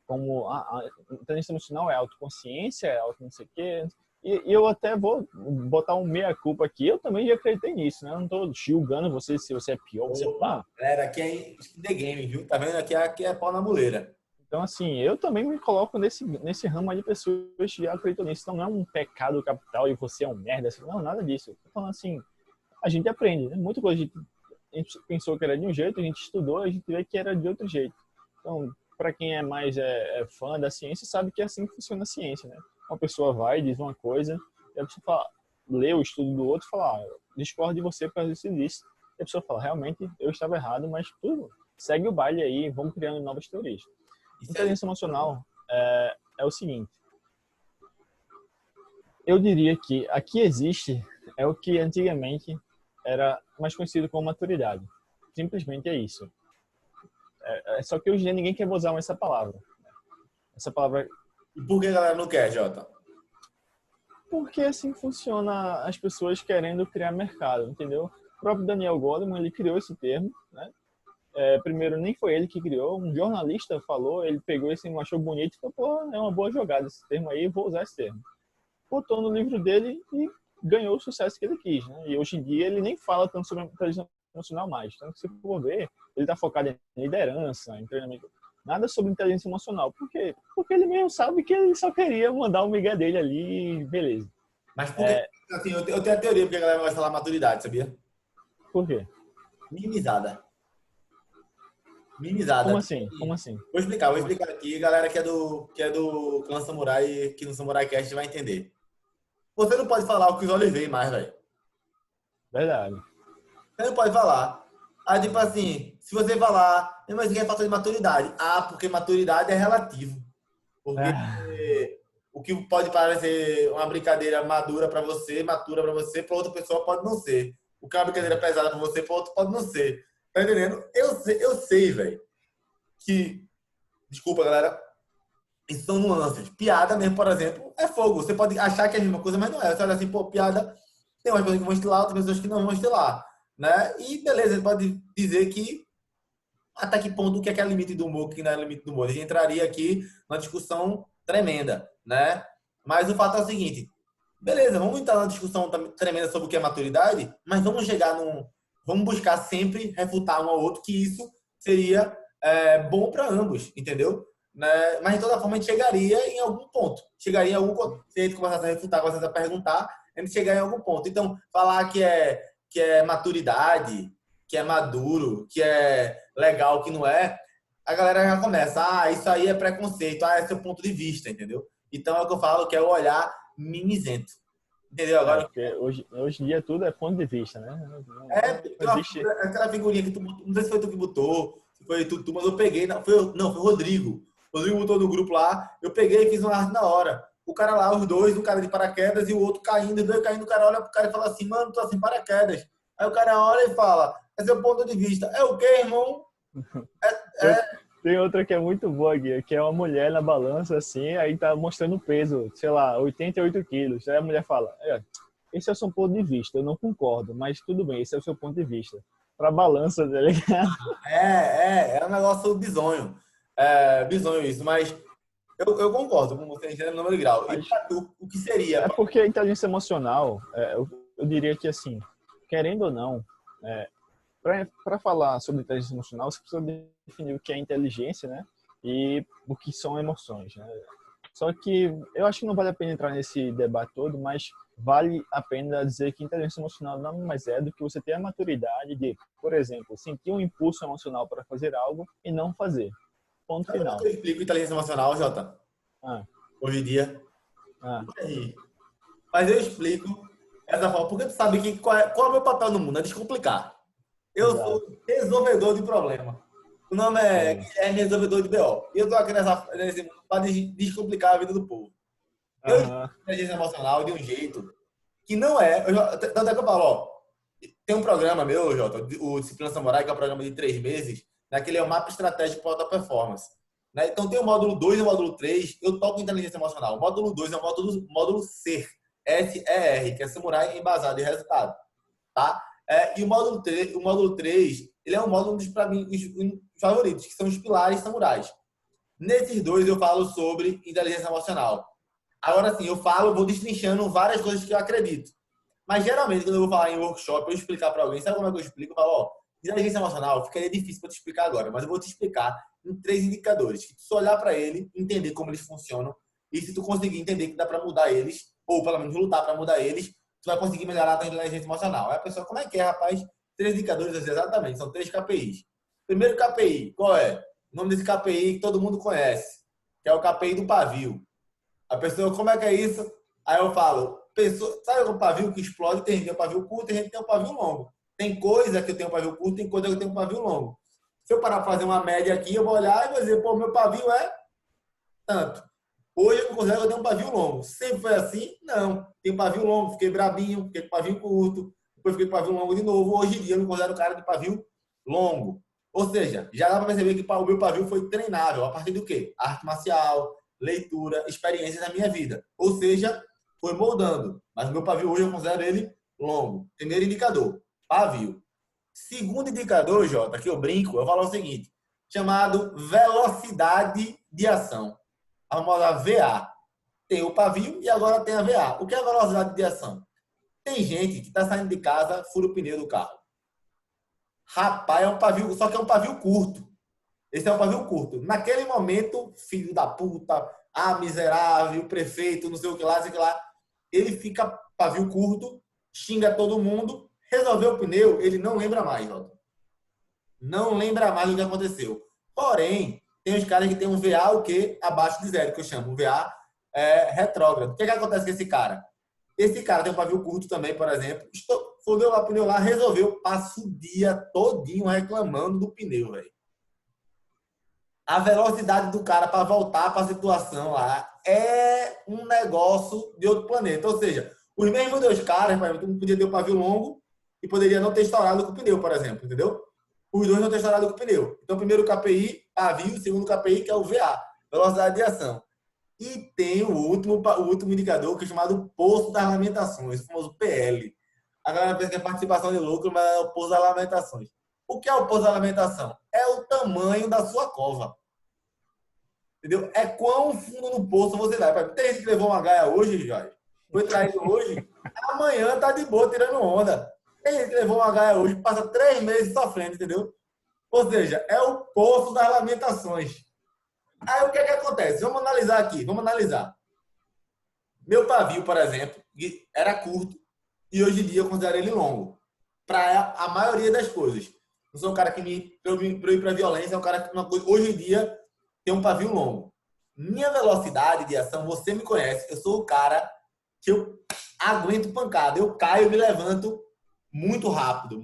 [SPEAKER 2] Como a inteligência emocional é autoconsciência, é auto não sei o quê. E eu até vou botar um meia-culpa aqui. Eu também já acreditei nisso, né? Eu não tô julgando você se você é pior, você é pá.
[SPEAKER 1] Galera, aqui é The Game, viu? Tá vendo? Aqui é pau na muleira.
[SPEAKER 2] Então, assim, eu também me coloco nesse ramo aí de pessoas que já acreditam nisso. Então, não é um pecado capital e você é um merda. Assim, não, nada disso. Eu tô falando assim, a gente aprende, né? Muita coisa a gente pensou que era de um jeito, a gente estudou, a gente vê que era de outro jeito. Então, para quem é mais fã da ciência, sabe que é assim que funciona a ciência, né? Uma pessoa vai, diz uma coisa, e a pessoa fala, lê o estudo do outro e fala, discordo de você por causa disso e disso. E a pessoa fala, realmente, eu estava errado, mas tudo segue o baile aí, vamos criando novas teorias. Inteligência emocional é o seguinte, eu diria que aqui existe é o que antigamente era mais conhecido como maturidade. Simplesmente é isso. Só que hoje em dia ninguém quer usar mais essa palavra. Essa palavra...
[SPEAKER 1] E por que a galera não quer, Jota?
[SPEAKER 2] Porque assim funciona as pessoas querendo criar mercado, entendeu? O próprio Daniel Goleman, ele criou esse termo, né? Primeiro, nem foi ele que criou, um jornalista falou, ele pegou esse, achou bonito e falou, pô, é uma boa jogada esse termo aí, vou usar esse termo. Botou no livro dele e ganhou o sucesso que ele quis, né? E hoje em dia ele nem fala tanto sobre inteligência emocional mais. Então, se você for ver, ele está focado em liderança, em treinamento. Nada sobre inteligência emocional. Por quê? Porque ele mesmo sabe que ele só queria mandar o migué dele ali e beleza.
[SPEAKER 1] Mas por que, assim, eu tenho a teoria porque a galera gosta de falar maturidade, sabia?
[SPEAKER 2] Por quê?
[SPEAKER 1] Minimizada. Minimizada.
[SPEAKER 2] Como assim? Como assim?
[SPEAKER 1] Vou explicar aqui. A galera que é do clã Samurai, que no Samurai Cast vai entender. Você não pode falar o que os olhos veem mais, velho.
[SPEAKER 2] Verdade.
[SPEAKER 1] Você não pode falar. Aí, tipo assim, se você falar, mas isso é falta de maturidade. Porque maturidade é relativo. Porque o que pode parecer uma brincadeira matura pra você, matura pra você, pra outra pessoa pode não ser. O que é uma brincadeira pesada pra você, pra outra pode não ser. Tá entendendo? Eu sei, velho, que... Desculpa, galera. Isso são nuances. Piada mesmo, por exemplo, é fogo. Você pode achar que é a mesma coisa, mas não é. Você olha assim, pô, piada... Tem umas pessoas que vão estilar, outras pessoas que não vão estilar, né? E beleza, ele pode dizer que até que ponto o que é limite do humor, o que não é limite do humor. A gente entraria aqui numa discussão tremenda, né? Mas o fato é o seguinte, beleza, vamos entrar numa discussão tremenda sobre o que é maturidade, mas vamos chegar num... Vamos buscar sempre refutar um ao outro, que isso seria bom para ambos, entendeu? Né? Mas de toda forma a gente chegaria em algum ponto. Chegaria em algum ponto. Se a gente começasse a refutar, começasse a perguntar, a gente chegar em algum ponto. Então, falar que é maturidade, que é maduro, que é legal, que não é, a galera já começa, isso aí é preconceito, esse é o ponto de vista, entendeu? Então é o que eu falo, que é o olhar mimizento. Entendeu? Agora,
[SPEAKER 2] porque hoje em dia tudo é ponto de vista, né?
[SPEAKER 1] Não existe... aquela figurinha que tu, não sei se foi tu que botou, se foi tu, mas eu peguei, foi o Rodrigo. O Rodrigo botou no grupo lá, eu peguei e fiz uma arte na hora. O cara lá, os dois, um cara de paraquedas e o outro caindo, os dois caindo, o cara olha pro cara e fala assim, mano, tô sem paraquedas. Aí o cara olha e fala, esse é o ponto de vista. É o quê, irmão?
[SPEAKER 2] Tem outra que é muito boa, Gui, que é uma mulher na balança, assim, aí tá mostrando o peso, sei lá, 88 quilos. Aí a mulher fala, esse é o seu ponto de vista, eu não concordo, mas tudo bem, esse é o seu ponto de vista. Pra balança, tá ligado?
[SPEAKER 1] É um negócio bizonho. É bizonho isso, mas eu concordo com você em número de grau. E pra tu, o que seria?
[SPEAKER 2] É porque a inteligência emocional, eu diria que assim, querendo ou não, para falar sobre inteligência emocional, você precisa definir o que é inteligência, né? E o que são emoções, né? Só que eu acho que não vale a pena entrar nesse debate todo, mas vale a pena dizer que inteligência emocional não mais é do que você ter a maturidade de, por exemplo, sentir um impulso emocional para fazer algo e não fazer. Ponto final.
[SPEAKER 1] Eu explico inteligência emocional, Jota. Hoje em dia. Mas eu explico essa forma, porque tu sabe que qual é o meu papel no mundo? É descomplicar. Eu sou resolvedor de problema. O nome é resolvedor de BO. E eu tô aqui nesse mundo para descomplicar a vida do povo. Eu explico inteligência emocional de um jeito que não é... Tanto é que eu falo, tem um programa meu, Jota, o Disciplina Samurai, que é um programa de 3 meses, naquele é o mapa estratégico para alta performance. Né? Então tem o módulo 2 e o módulo 3, eu toco inteligência emocional. O módulo 2 é o módulo SER, S-E-R, que é Samurai Embasado em Resultado. Tá? E o módulo 3, ele é um módulo para mim, os favoritos, que são os pilares samurais. Nesses dois eu falo sobre inteligência emocional. Agora sim, vou destrinchando várias coisas que eu acredito. Mas geralmente, quando eu vou falar em workshop, eu explicar para alguém, sabe como é que eu explico? Eu falo, inteligência emocional ficaria difícil para te explicar agora, mas eu vou te explicar em 3 indicadores. Que tu só olhar para ele, entender como eles funcionam, e se tu conseguir entender que dá para mudar eles, ou pelo menos lutar para mudar eles, tu vai conseguir melhorar a tua inteligência emocional. Aí a pessoa, como é que é, rapaz? 3 indicadores, exatamente, são 3 KPIs. Primeiro KPI, qual é? O nome desse KPI que todo mundo conhece, que é o KPI do pavio. A pessoa, como é que é isso? Aí eu falo, sabe o pavio que explode? Tem gente que tem um pavio curto, tem gente que tem um pavio longo. Tem coisa que eu tenho um pavio curto, tem coisa que eu tenho um pavio longo. Se eu parar para fazer uma média aqui, eu vou olhar e vou dizer, pô, meu pavio é tanto. Hoje eu não considero que eu tenho um pavio longo. Sempre foi assim? Não. Tenho pavio longo, fiquei brabinho, fiquei com pavio curto, depois fiquei com pavio longo de novo. Hoje em dia eu me considero cara de pavio longo. Ou seja, já dá para perceber que o meu pavio foi treinável. A partir do quê? Arte marcial, leitura, experiências na minha vida. Ou seja, foi moldando. Mas o meu pavio hoje eu considero ele longo. Primeiro indicador, pavio. Segundo indicador, Jota, que eu brinco, eu falo o seguinte, chamado velocidade de ação. A famosa VA. Tem o pavio e agora tem a VA. O que é a velocidade de ação? Tem gente que está saindo de casa, fura o pneu do carro. Rapaz, é um pavio, só que é um pavio curto. Esse é um pavio curto. Naquele momento, filho da puta, miserável, prefeito, não sei o que lá, sei o que lá, ele fica pavio curto, xinga todo mundo, resolveu o pneu, ele não lembra mais, Jota. Não lembra mais do que aconteceu. Porém, tem os caras que tem um VA o quê? Abaixo de zero, que eu chamo. Um VA retrógrado. O que acontece com esse cara? Esse cara tem um pavio curto também, por exemplo. Fodeu lá o pneu lá, resolveu. Passa o dia todinho reclamando do pneu, velho. A velocidade do cara para voltar para a situação lá é um negócio de outro planeta. Ou seja, os mesmos dois caras, por exemplo, um podia ter um pavio longo e poderia não ter estourado com o pneu, por exemplo, entendeu? Os dois não ter estourado com o pneu. Então, primeiro KPI, pavio, segundo KPI, que é o VA, velocidade de ação. E tem o último indicador, que é chamado Poço das Lamentações, o famoso PL. A galera pensa que é participação de lucro, mas é o Poço das Lamentações. O que é o Poço da Lamentação? É o tamanho da sua cova. Entendeu? É quão fundo no poço você vai. Tem gente que levou uma gaia hoje, Jorge. Foi traído hoje. Amanhã tá de boa tirando onda. Tem gente que levou uma gaia hoje, passa 3 meses sofrendo, entendeu? Ou seja, é o poço das lamentações. Aí o que é que acontece? Vamos analisar aqui, vamos analisar. Meu pavio, por exemplo, era curto e hoje em dia eu considero ele longo. Para a maioria das coisas. Não sou um cara que para eu ir para violência, é um cara que hoje em dia tem um pavio longo. Minha velocidade de ação, você me conhece, eu sou o cara que eu aguento pancada. Eu caio e me levanto muito rápido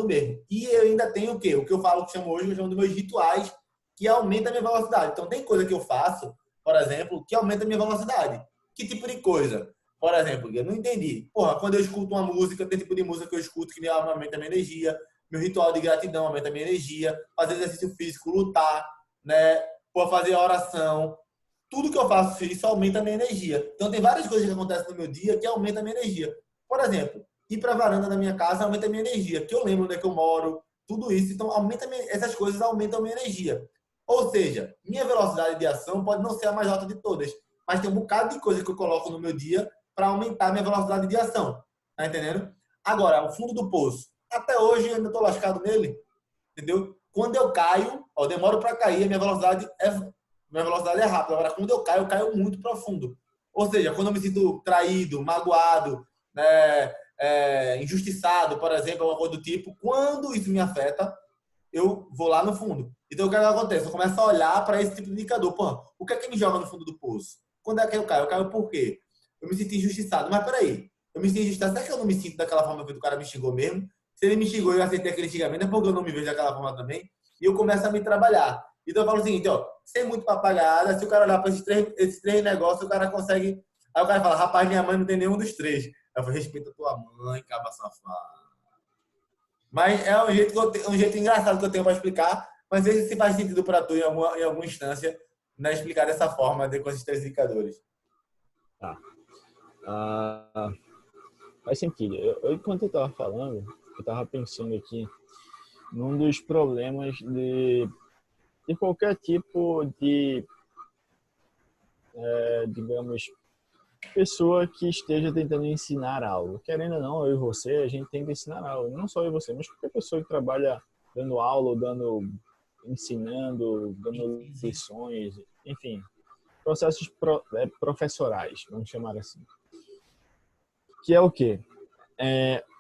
[SPEAKER 1] mesmo. E eu ainda tenho o quê? O que eu falo, que chamo hoje, eu chamo dos meus rituais, que aumenta a minha velocidade. Então, tem coisa que eu faço, por exemplo, que aumenta a minha velocidade. Que tipo de coisa? Por exemplo, eu não entendi. Porra, quando eu escuto uma música, tem tipo de música que eu escuto que me aumenta a minha energia. Meu ritual de gratidão aumenta a minha energia. Fazer exercício físico, lutar, né? Por fazer oração. Tudo que eu faço isso aumenta a minha energia. Então, tem várias coisas que acontecem no meu dia que aumentam a minha energia. Por exemplo, ir para a varanda da minha casa aumenta a minha energia, que eu lembro onde é que eu moro, tudo isso. Então, essas coisas aumentam a minha energia. Ou seja, minha velocidade de ação pode não ser a mais alta de todas, mas tem um bocado de coisa que eu coloco no meu dia para aumentar a minha velocidade de ação. Tá entendendo? Agora, o fundo do poço. Até hoje eu ainda estou lascado nele, entendeu? Quando eu caio, eu demoro para cair, a minha velocidade é rápida. Agora, quando eu caio muito profundo. Ou seja, quando eu me sinto traído, magoado, né, injustiçado, por exemplo, alguma coisa do tipo, quando isso me afeta, eu vou lá no fundo. Então, o que acontece? Eu começo a olhar para esse tipo de indicador. Pô, o que é que me joga no fundo do poço? Quando é que eu caio? Eu caio por quê? Eu me sinto injustiçado. Mas peraí, eu me sinto injustiçado. Será que eu não me sinto daquela forma que o cara me xingou mesmo? Se ele me xingou e eu aceitei aquele xingamento, é porque eu não me vejo daquela forma também. E eu começo a me trabalhar. Então, eu falo o seguinte, ó, sem muito papagaiada, se o cara olhar para esses três negócios, o cara consegue... Aí o cara fala, rapaz, minha mãe não tem nenhum dos três. Eu falo, respeita a tua mãe, caba safado. Mas é um jeito engraçado que eu tenho para explicar, mas veja se faz sentido para tu em alguma instância, né, explicar dessa forma, com esses três indicadores.
[SPEAKER 2] Tá. Faz sentido. Enquanto eu estava falando, eu estava pensando aqui num dos problemas de qualquer tipo de, digamos, pessoa que esteja tentando ensinar algo. Querendo ou não, eu e você, a gente tem que ensinar algo. Não só eu e você, mas qualquer pessoa que trabalha dando aula, ensinando, dando lições, enfim, processos professorais, vamos chamar assim. Que é o quê?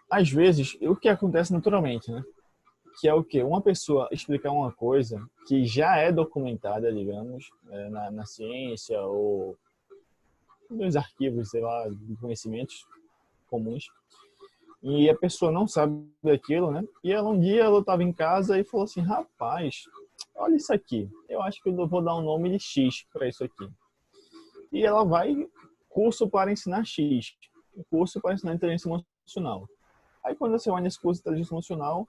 [SPEAKER 2] Às vezes, o que acontece naturalmente, né? Que é o quê? Uma pessoa explicar uma coisa que já é documentada, digamos, na ciência ou nos arquivos, sei lá, de conhecimentos comuns. E a pessoa não sabe daquilo, né? E ela um dia ela estava em casa e falou assim, rapaz, olha isso aqui. Eu acho que eu vou dar um nome de X para isso aqui. E ela vai curso para ensinar X, curso para ensinar inteligência emocional. Aí quando você vai nesse curso de inteligência emocional,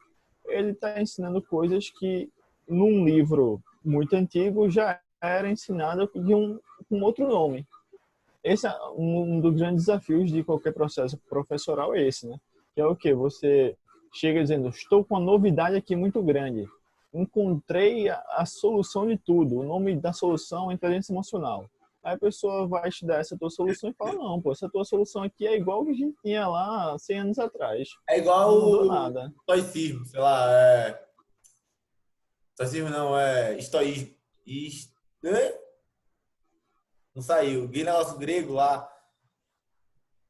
[SPEAKER 2] ele está ensinando coisas que num livro muito antigo já era ensinado com outro nome. Esse é um dos grandes desafios de qualquer processo professoral, é esse, né? Que é o quê? Você chega dizendo, estou com uma novidade aqui muito grande. Encontrei a solução de tudo. O nome da solução é inteligência emocional. Aí a pessoa vai te dar essa tua solução e fala, não, pô, essa tua solução aqui é igual que a gente tinha lá 100 anos atrás.
[SPEAKER 1] É igual
[SPEAKER 2] Não mudou
[SPEAKER 1] o
[SPEAKER 2] nada.
[SPEAKER 1] estoicismo, sei lá, estoicismo não, é estoísmo. Não saiu. Aquele negócio grego lá,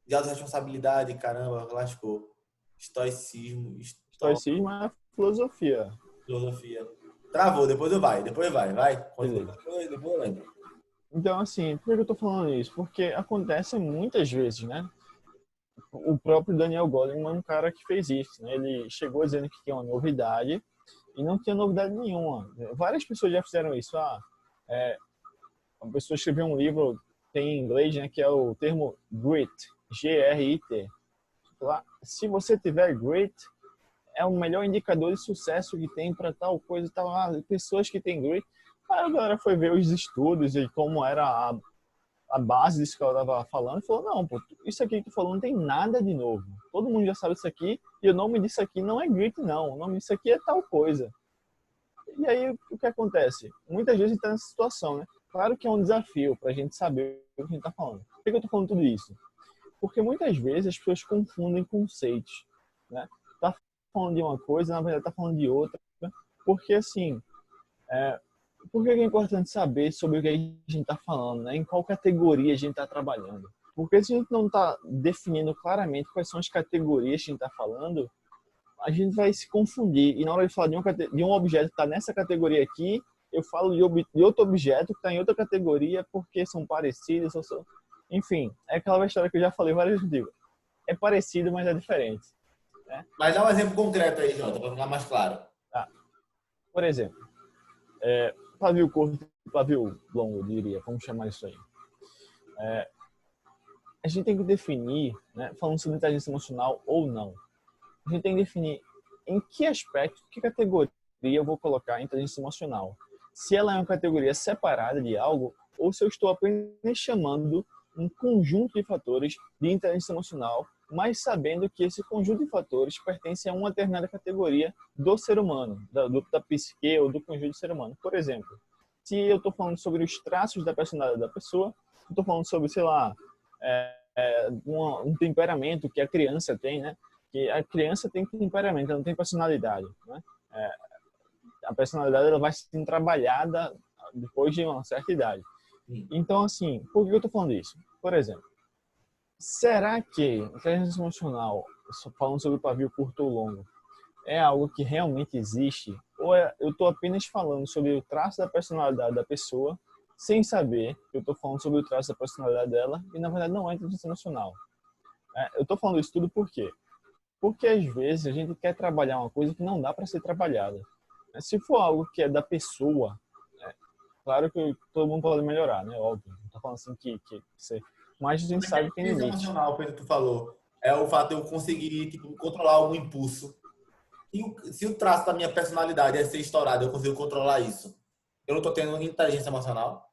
[SPEAKER 1] de autorresponsabilidade, caramba, lascou. Estoicismo,
[SPEAKER 2] Estoicismo é filosofia.
[SPEAKER 1] filosofia. Travou, depois vai. Continua,
[SPEAKER 2] Beleza.
[SPEAKER 1] depois eu lembro.
[SPEAKER 2] Então, assim, por que eu tô falando isso? Porque acontece muitas vezes, né? O próprio Daniel Goleman é um cara que fez isso, né? Ele chegou dizendo que tinha uma novidade e não tinha novidade nenhuma. Várias pessoas já fizeram isso. Uma pessoa escreveu um livro, tem em inglês, né? Que é o termo GRIT, G-R-I-T. Se você tiver GRIT, é o melhor indicador de sucesso que tem para tal coisa, tal. Pessoas que têm GRIT. Aí a galera foi ver os estudos e como era a base disso que ela estava falando, e falou, não, pô, isso aqui que tu falou não tem nada de novo. Todo mundo já sabe isso aqui, e o nome disso aqui não é grit, não. O nome disso aqui é tal coisa. E aí, o que acontece? Muitas vezes a gente está nessa situação, né? Claro que é um desafio para a gente saber o que a gente está falando. Por que eu estou falando tudo isso? Porque muitas vezes as pessoas confundem conceitos, né? Tá falando de uma coisa, na verdade tá falando de outra. Porque, assim, por que é importante saber sobre o que a gente está falando, né? Em qual categoria a gente está trabalhando? Porque se a gente não está definindo claramente quais são as categorias que a gente está falando, a gente vai se confundir. E na hora de falar de um objeto que está nessa categoria aqui, eu falo de outro objeto que está em outra categoria porque são parecidos. Enfim, é aquela história que eu já falei várias vezes. É parecido, mas é diferente. Né?
[SPEAKER 1] Mas dá um exemplo concreto aí, Jota, para ficar mais claro.
[SPEAKER 2] Tá. Por exemplo, pavio curto e pavio longo, eu diria. Vamos chamar isso aí. A gente tem que definir, né, falando sobre inteligência emocional ou não, a gente tem que definir em que aspecto, que categoria eu vou colocar a inteligência emocional. Se ela é uma categoria separada de algo ou se eu estou apenas chamando um conjunto de fatores de inteligência emocional, mas sabendo que esse conjunto de fatores pertence a uma determinada categoria do ser humano, da psique ou do conjunto do ser humano. Por exemplo, se eu estou falando sobre os traços da personalidade da pessoa, eu estou falando sobre, sei lá, um temperamento que a criança tem, né? Que a criança tem temperamento, ela não tem personalidade, né? A personalidade ela vai sendo trabalhada depois de uma certa idade. Então, assim, por que eu estou falando isso? Por exemplo, será que a inteligência emocional, falando sobre o pavio curto ou longo, é algo que realmente existe? Ou eu estou apenas falando sobre o traço da personalidade da pessoa, sem saber que eu estou falando sobre o traço da personalidade dela, e na verdade não é inteligência emocional? Eu estou falando isso tudo por quê? Porque às vezes a gente quer trabalhar uma coisa que não dá para ser trabalhada. Se for algo que é da pessoa, claro que todo mundo pode melhorar, né? Óbvio. Não tô falando assim que você... Mas a gente sabe que tem
[SPEAKER 1] Inteligência
[SPEAKER 2] limite.
[SPEAKER 1] emocional, pelo que tu falou, é o fato de eu conseguir tipo, controlar algum impulso. E se o traço da minha personalidade é ser estourado, eu consigo controlar isso. Eu não tô tendo inteligência emocional.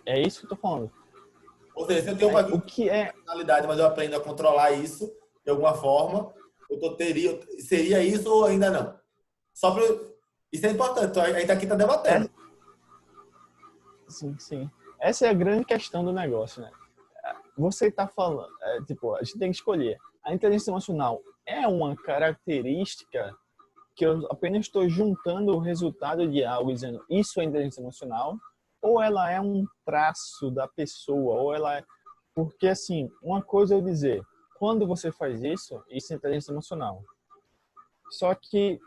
[SPEAKER 2] É isso que eu tô falando.
[SPEAKER 1] Ou seja, se eu tenho
[SPEAKER 2] O que é...
[SPEAKER 1] personalidade, mas eu aprendo a controlar isso de alguma forma, seria isso ou ainda não? Só para isso é importante. A gente aqui está debatendo.
[SPEAKER 2] Sim, sim. Essa é a grande questão do negócio, né? Você está falando, tipo, a gente tem que escolher. A inteligência emocional é uma característica que eu apenas estou juntando o resultado de algo dizendo isso é inteligência emocional, ou ela é um traço da pessoa, ou ela é... Porque, assim, uma coisa é eu dizer, quando você faz isso, isso é inteligência emocional. Só que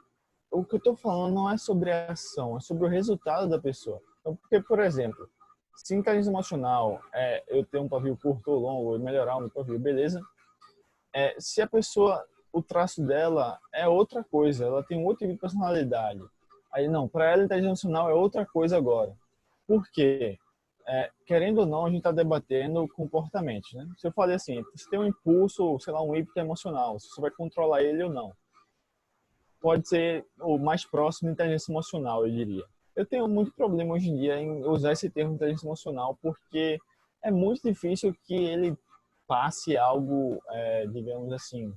[SPEAKER 2] o que eu estou falando não é sobre a ação, é sobre o resultado da pessoa. Então, porque, por exemplo, se inteligência emocional é eu ter um pavio curto ou longo, melhorar o meu pavio, beleza. se a pessoa, o traço dela é outra coisa, ela tem um outro tipo de personalidade. Aí não, para ela inteligência emocional é outra coisa agora. Por quê? Querendo ou não, a gente está debatendo comportamentos, né? Se eu falei assim, você tem um impulso, sei lá, um ímpeto emocional, se você vai controlar ele ou não. Pode ser o mais próximo de inteligência emocional, eu diria. Eu tenho muito problema hoje em dia em usar esse termo inteligência emocional porque é muito difícil que ele passe algo, digamos assim,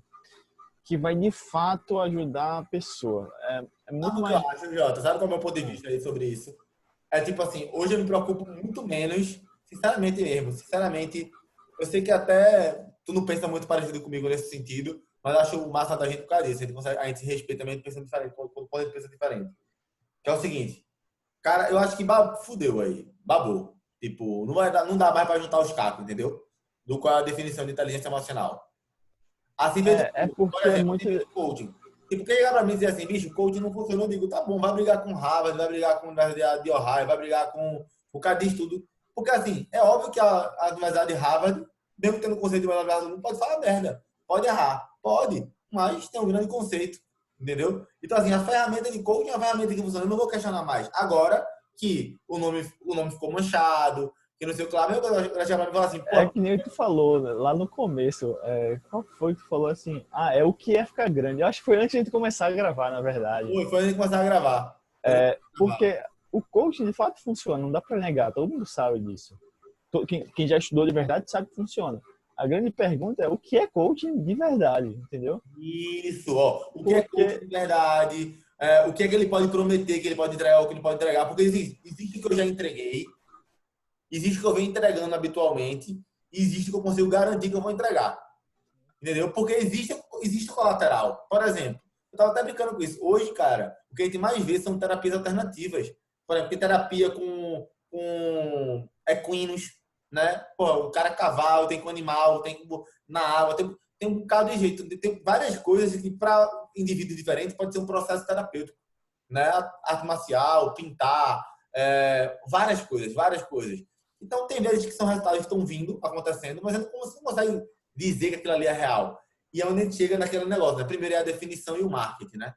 [SPEAKER 2] que vai de fato ajudar a pessoa. É muito
[SPEAKER 1] Sabe o que eu
[SPEAKER 2] mais...
[SPEAKER 1] acho, Jota? Sabe qual é o meu ponto de vista aí sobre isso? É tipo assim, hoje eu me preocupo muito menos, sinceramente mesmo. Sinceramente, eu sei que até tu não pensa muito parecido comigo nesse sentido, mas eu acho massa da gente por causa disso. A gente se respeita mesmo pensando diferente, quando a gente pensa diferente. Que é o seguinte, cara, eu acho que fudeu aí, babou. Tipo, não dá mais pra juntar os cacos, entendeu? Do qual é a definição de inteligência emocional. Assim feito,
[SPEAKER 2] É
[SPEAKER 1] por
[SPEAKER 2] porque é
[SPEAKER 1] exemplo,
[SPEAKER 2] muito...
[SPEAKER 1] assim feito coaching. Tipo, quem chegar pra mim e dizer assim, bicho, coaching não funcionou, eu digo, tá bom, vai brigar com Harvard, vai brigar com a Universidade de Ohio, vai brigar com o cara diz tudo. Porque assim, é óbvio que a Universidade de Harvard, mesmo tendo conceito de melhor universidade do mundo, pode falar merda. Pode errar. Pode. Mas tem um grande conceito. Entendeu? Então, assim, a ferramenta de coaching é uma ferramenta que funciona. Eu não vou questionar mais. Agora que o nome ficou manchado, que não sei o que lá, meu Deus, ela já vai me falar assim,
[SPEAKER 2] É
[SPEAKER 1] pô,
[SPEAKER 2] que nem tu falou né, lá no começo. Qual foi que tu falou assim? É o que é ficar grande. Eu acho que foi antes de a gente começar a gravar, na verdade.
[SPEAKER 1] foi a gente começar a gravar. Foi a gente começar a gravar.
[SPEAKER 2] Porque o coaching de fato funciona, não dá pra negar. Todo mundo sabe disso. Quem já estudou de verdade sabe que funciona. A grande pergunta é o que é coaching de verdade, entendeu?
[SPEAKER 1] Isso, ó. O que é coach
[SPEAKER 2] Porque
[SPEAKER 1] de verdade? O que é que ele pode prometer, que ele pode entregar, o que ele pode entregar? Porque existe o que eu já entreguei, existe o que eu venho entregando habitualmente, e existe o que eu consigo garantir que eu vou entregar. Entendeu? Porque existe o colateral. Por exemplo, eu estava até brincando com isso. Hoje, cara, o que a gente mais vê são terapias alternativas. Por exemplo, tem terapia com equinos, né? Pô, o cara é cavalo, tem com animal, tem na água, tem um bocado de jeito. Tem várias coisas que, para indivíduos diferentes, pode ser um processo terapêutico. Né? Arte marcial, pintar, várias coisas, várias coisas. Então, tem vezes que são resultados que estão vindo, acontecendo, mas você não consegue dizer que aquilo ali é real. E é onde a gente chega naquele negócio, né? Primeiro é a definição e o marketing, né?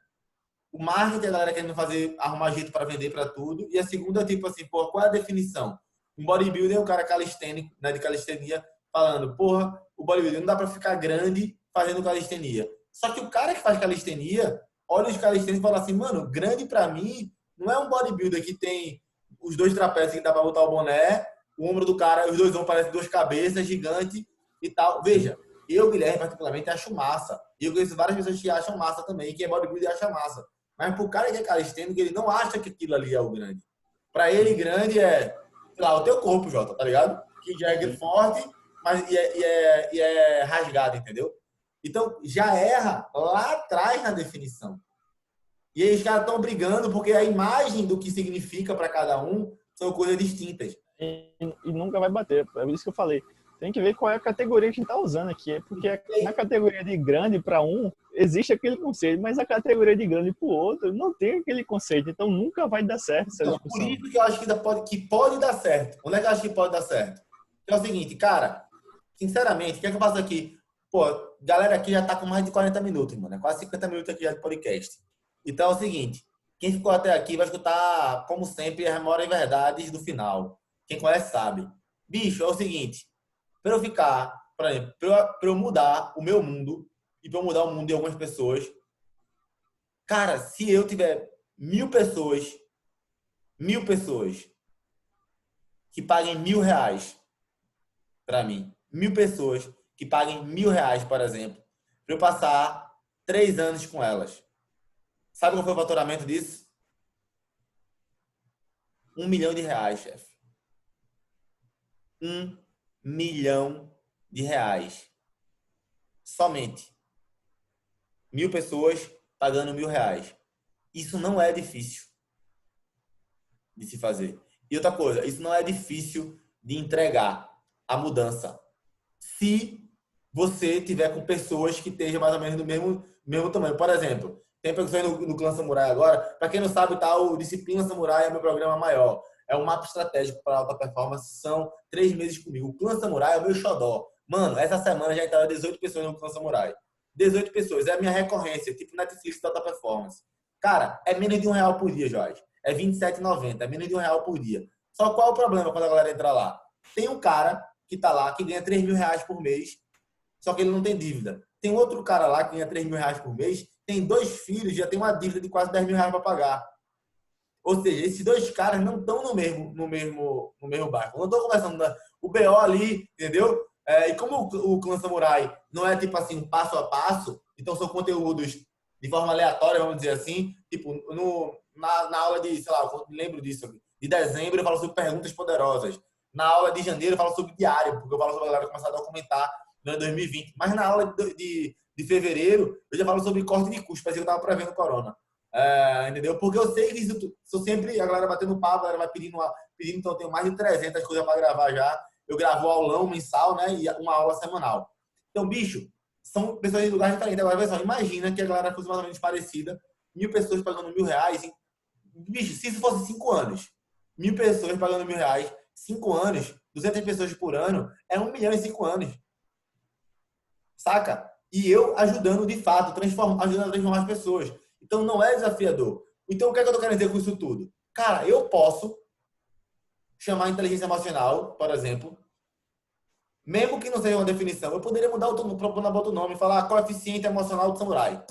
[SPEAKER 1] O marketing é a galera querendo arrumar jeito para vender para tudo. E a segunda é tipo assim, pô, qual é a definição? Um bodybuilder é um cara calistênico, né, de calistenia, falando, porra, o bodybuilder não dá para ficar grande fazendo calistenia. Só que o cara que faz calistenia, olha os calistênicos e fala assim, mano, grande para mim não é um bodybuilder que tem os dois trapézios que dá para botar o boné, o ombro do cara, os dois ombros parecem duas cabeças, gigante e tal. Veja, eu, Guilherme, particularmente, acho massa. E eu conheço várias pessoas que acham massa também, que é bodybuilder e acha massa. Mas pro cara que é calistênico, ele não acha que aquilo ali é o grande. Para ele, grande é, sei lá, o teu corpo, Jota, tá ligado? Que já é forte, mas e é rasgado, entendeu? Então, já erra lá atrás na definição. E aí os caras estão brigando porque a imagem do que significa para cada um são coisas distintas.
[SPEAKER 2] e nunca vai bater. É isso que eu falei. Tem que ver qual é a categoria que a gente está usando aqui. Porque na categoria de grande para um, existe aquele conceito, mas a categoria de grande para o outro não tem aquele conceito. Então nunca vai dar certo essa
[SPEAKER 1] Então, por
[SPEAKER 2] discussão.
[SPEAKER 1] isso que eu acho que pode dar certo. Onde é que eu acho que pode dar certo? É o seguinte, cara, sinceramente, o que é que eu faço aqui? Pô, galera aqui já tá com mais de 40 minutos, mano. É quase 50 minutos aqui já de podcast. Então é o seguinte, quem ficou até aqui vai escutar, como sempre, as memórias e verdades do final. Quem conhece sabe. Bicho, é o seguinte, para eu ficar, por exemplo, para eu mudar o meu mundo e para eu mudar o mundo de algumas pessoas, cara, se eu tiver 1.000 pessoas que paguem R$ 1.000 para mim, 1.000 pessoas que paguem R$ 1.000, por exemplo, para eu passar 3 anos com elas. Sabe qual foi o faturamento disso? R$ 1 milhão, chefe. R$ 1 milhão. Somente. 1.000 pessoas pagando R$ 1.000. Isso não é difícil de se fazer. E outra coisa, isso não é difícil de entregar a mudança. Se você tiver com pessoas que estejam mais ou menos do mesmo tamanho. Por exemplo, tem pessoas no Clã Samurai agora. Para quem não sabe, tá, o Disciplina Samurai é meu programa maior. É um mapa estratégico para alta performance. São 3 meses comigo. O Clã Samurai é o meu xodó. Mano, essa semana já entraram 18 pessoas no Clã Samurai. 18 pessoas. É a minha recorrência, tipo Netflix da alta performance. Cara, é menos de R$ 1 por dia, Jorge. É R$ 27,90. É menos de R$ 1 por dia. Só qual é o problema quando a galera entra lá? Tem um cara que tá lá, que ganha R$ 3.000 por mês, só que ele não tem dívida. Tem outro cara lá que ganha R$ 3.000 por mês, tem 2 filhos, já tem uma dívida de quase R$ 10.000 para pagar. Ou seja, esses dois caras não estão no mesmo barco. Não estou conversando o BO ali, entendeu? E como o Clã Samurai não é tipo assim, passo a passo, então são conteúdos de forma aleatória, vamos dizer assim. Tipo, na aula de, sei lá, eu lembro disso, de dezembro eu falo sobre perguntas poderosas. Na aula de janeiro eu falo sobre diário, porque eu falo sobre a galera começar a documentar durante 2020. Mas na aula de fevereiro eu já falo sobre corte de custos, parecia que eu estava prevendo corona. Entendeu? Porque eu sei que isso, sou sempre a galera batendo papo, a galera vai pedindo, então eu tenho mais de 300 coisas para gravar já. Eu gravo aulão mensal, né? E uma aula semanal. Então, bicho, são pessoas de lugares diferentes. Agora, pessoal, imagina que a galera fosse mais ou menos parecida, 1.000 pessoas pagando R$ 1.000. Bicho, se isso fosse 5 anos, 1.000 pessoas pagando R$ 1.000, 5 anos, 200 pessoas por ano, é 1 milhão em 5 anos. Saca? E eu ajudando de fato, ajudando a transformar as pessoas. Então não é desafiador. Então o que é que eu tô querendo dizer com isso tudo? Cara, eu posso chamar a inteligência emocional, por exemplo, mesmo que não seja uma definição, eu poderia mudar outro nome e falar coeficiente emocional do samurai.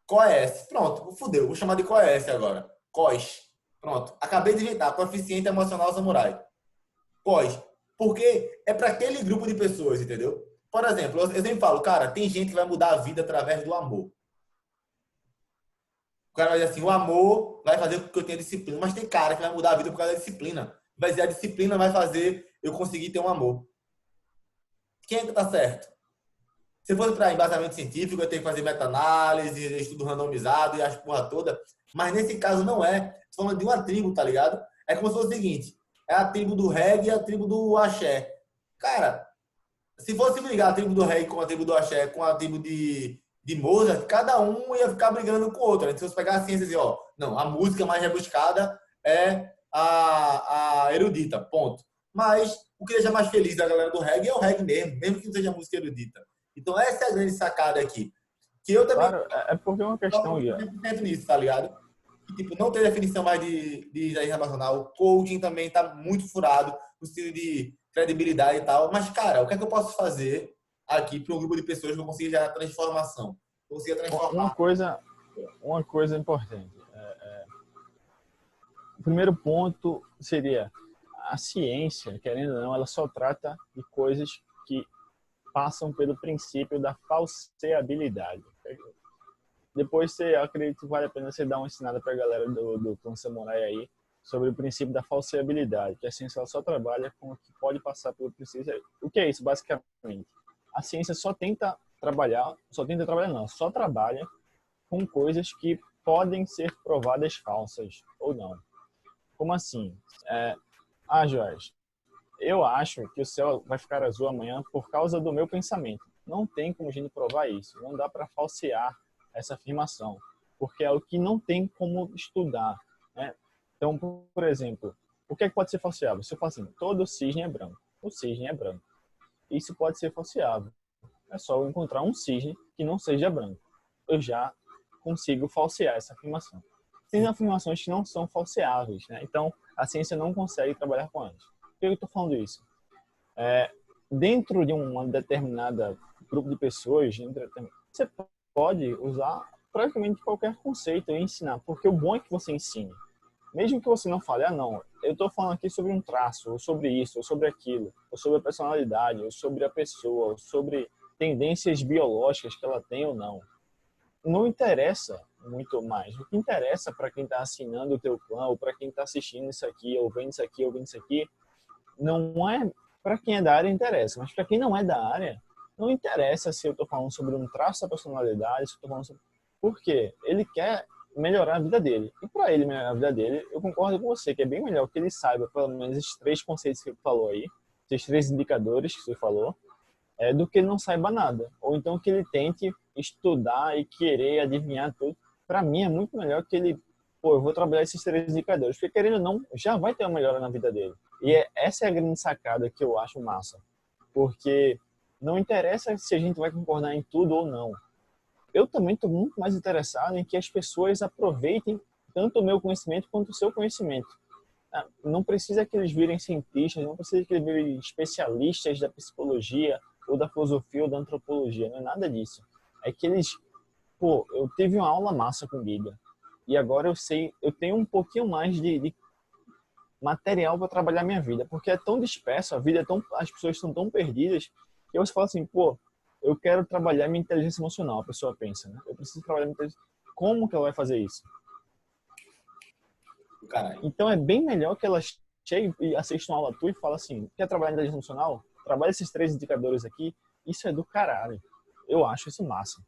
[SPEAKER 1] COES. Pronto, fudeu. Vou chamar de COES agora. COES. Pronto. Acabei de inventar. Coeficiente emocional samurai. COES. Porque é para aquele grupo de pessoas, entendeu? Por exemplo, eu sempre falo, cara, tem gente que vai mudar a vida através do amor. O cara vai dizer assim, o amor vai fazer com que eu tenha disciplina. Mas tem cara que vai mudar a vida por causa da disciplina. Vai dizer, a disciplina vai fazer eu conseguir ter um amor. Quem é que tá certo? Se fosse para embasamento científico, eu tenho que fazer meta-análise, estudo randomizado e as porra toda. Mas nesse caso não é. Estou falando de uma tribo, tá ligado? É como se fosse o seguinte: é a tribo do reggae e a tribo do axé. Cara, se fosse brigar a tribo do reggae com a tribo do axé, com a tribo de Mozart, cada um ia ficar brigando com o outro. Se você pegar a ciência e dizer, ó, não, a música mais rebuscada é a erudita, ponto. Mas o que deixa mais feliz da galera do reggae é o reggae mesmo que não seja música erudita. Então, essa é a grande sacada aqui. Que eu também.
[SPEAKER 2] Claro, é porque é uma questão, Ian.
[SPEAKER 1] 100% nisso, tá ligado? Que, tipo, não tem definição mais de inteligência emocional. O coaching também tá muito furado, no sentido de credibilidade e tal. Mas, cara, o que é que eu posso fazer aqui para um grupo de pessoas que eu consiga gerar transformação? Consiga transformar.
[SPEAKER 2] Uma coisa importante. O primeiro ponto seria a ciência, querendo ou não, ela só trata de coisas que passam pelo princípio da falseabilidade. Depois, eu acredito que vale a pena você dar uma ensinada para a galera do Clã Samurai aí sobre o princípio da falseabilidade, que a ciência só trabalha com o que pode passar pelo princípio. O que é isso, basicamente? A ciência só trabalha com coisas que podem ser provadas falsas ou não. Como assim? Jorge, eu acho que o céu vai ficar azul amanhã por causa do meu pensamento. Não tem como a gente provar isso. Não dá para falsear essa afirmação, porque é algo que não tem como estudar, né? Então, por exemplo, o que é que pode ser falseável? Se eu falo assim, todo cisne é branco. O cisne é branco. Isso pode ser falseável. É só eu encontrar um cisne que não seja branco. Eu já consigo falsear essa afirmação. Tem afirmações que não são falseáveis, né? Então, a ciência não consegue trabalhar com elas. Por que eu estou falando isso? Dentro de uma determinada grupo de pessoas, você pode usar praticamente qualquer conceito e ensinar, porque o bom é que você ensine. Mesmo que você não fale, não, eu estou falando aqui sobre um traço, ou sobre isso, ou sobre aquilo, ou sobre a personalidade, ou sobre a pessoa, ou sobre tendências biológicas que ela tem ou não. Não interessa muito mais. O que interessa para quem está assinando o teu clã, ou para quem está assistindo isso aqui, ou vendo isso aqui, ou vendo isso aqui, não é para quem é da área interessa, mas para quem não é da área, não interessa se eu estou falando sobre um traço da personalidade, se eu estou falando sobre... Por quê? Ele quer melhorar a vida dele. E para ele melhorar a vida dele, eu concordo com você, que é bem melhor que ele saiba pelo menos esses 3 conceitos que você falou aí, esses 3 indicadores que você falou, do que ele não saiba nada. Ou então que ele tente estudar e querer adivinhar tudo. Para mim é muito melhor que ele, eu vou trabalhar esses 3 indicadores, porque querendo ou não, já vai ter uma melhora na vida dele. E essa é a grande sacada que eu acho massa. porque não interessa se a gente vai concordar em tudo ou não. Eu também estou muito mais interessado em que as pessoas aproveitem tanto o meu conhecimento quanto o seu conhecimento. Não precisa que eles virem cientistas, não precisa que eles virem especialistas da psicologia ou da filosofia ou da antropologia, não é nada disso. É que eles, pô, eu tive uma aula massa com o Giga e agora eu sei, eu tenho um pouquinho mais de material para trabalhar minha vida, porque é tão disperso, a vida é tão, as pessoas estão tão perdidas, que você fala assim, pô, eu quero trabalhar minha inteligência emocional, a pessoa pensa, né? Eu preciso trabalhar minha inteligência. Como que ela vai fazer isso?
[SPEAKER 1] Caralho.
[SPEAKER 2] Então é bem melhor que ela chegue e assista uma aula tua e fala assim, quer trabalhar em inteligência emocional? Trabalha esses 3 indicadores aqui, isso é do caralho. Eu acho isso massa.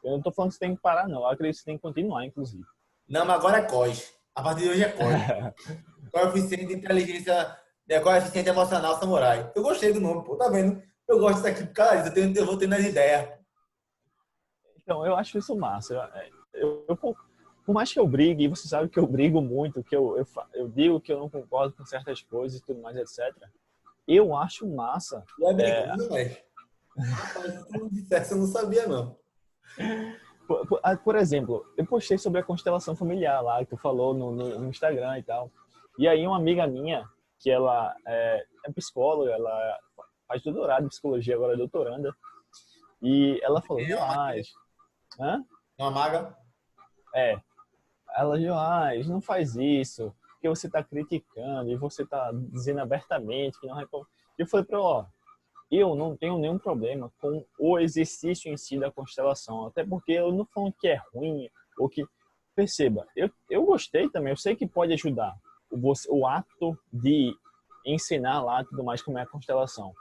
[SPEAKER 2] Eu não tô falando que você tem que parar, não. Eu acredito que você tem que continuar, inclusive.
[SPEAKER 1] Não, mas agora é COS. A partir de hoje é COS. Coeficiente de inteligência, coeficiente emocional samurai. Eu gostei do nome, pô, tá vendo? Eu gosto disso aqui por causa disso, eu vou tendo as ideias.
[SPEAKER 2] Então, eu acho isso massa. Por mais que eu brigue, e você sabe que eu brigo muito, que eu digo que eu não concordo com certas coisas e tudo mais, etc. Eu acho massa.
[SPEAKER 1] Não é brigando, mas... Rapaz, se tu não dissesse, eu não sabia, não.
[SPEAKER 2] Por exemplo, eu postei sobre a constelação familiar lá, que tu falou no Instagram e tal. E aí uma amiga minha, que ela é psicóloga, ela faz doutorado em psicologia, agora é doutoranda. E ela falou, Joás... Hã?
[SPEAKER 1] É uma maga?
[SPEAKER 2] É. Ela, Joás, não faz isso, porque você está criticando e você está dizendo abertamente que não recomenda. Eu falei para ela, ó, eu não tenho nenhum problema com o exercício em si da constelação, até porque eu não falo que é ruim ou que... Perceba, eu gostei também, eu sei que pode ajudar o ato de ensinar lá tudo mais como é a constelação.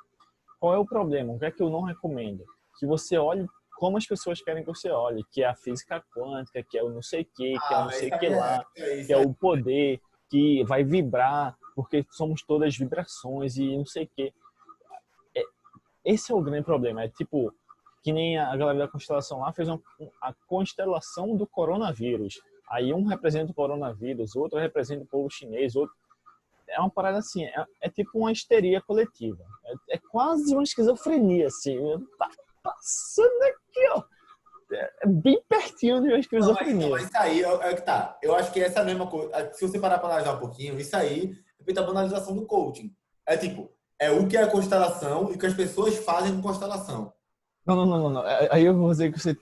[SPEAKER 2] Qual é o problema? O que é que eu não recomendo? Que você olhe como as pessoas querem que você olhe, que é a física quântica, que é o não sei o que é o não sei o que lá, que é o poder, que vai vibrar, porque somos todas vibrações e não sei o que. Esse é o grande problema. É tipo, que nem a galera da constelação lá fez a constelação do coronavírus. Aí um representa o coronavírus, outro representa o povo chinês, outro... É uma parada assim, é tipo uma histeria coletiva. É quase uma esquizofrenia, assim. Tá passando aqui, ó. É bem pertinho de uma esquizofrenia.
[SPEAKER 1] Não, mas isso aí é o que tá. Eu acho que essa mesma coisa, se você parar para analisar um pouquinho, isso aí é feita a banalização do coaching. É tipo, é o que é a constelação e o que as pessoas fazem com constelação.
[SPEAKER 2] Não. Aí eu vou dizer que você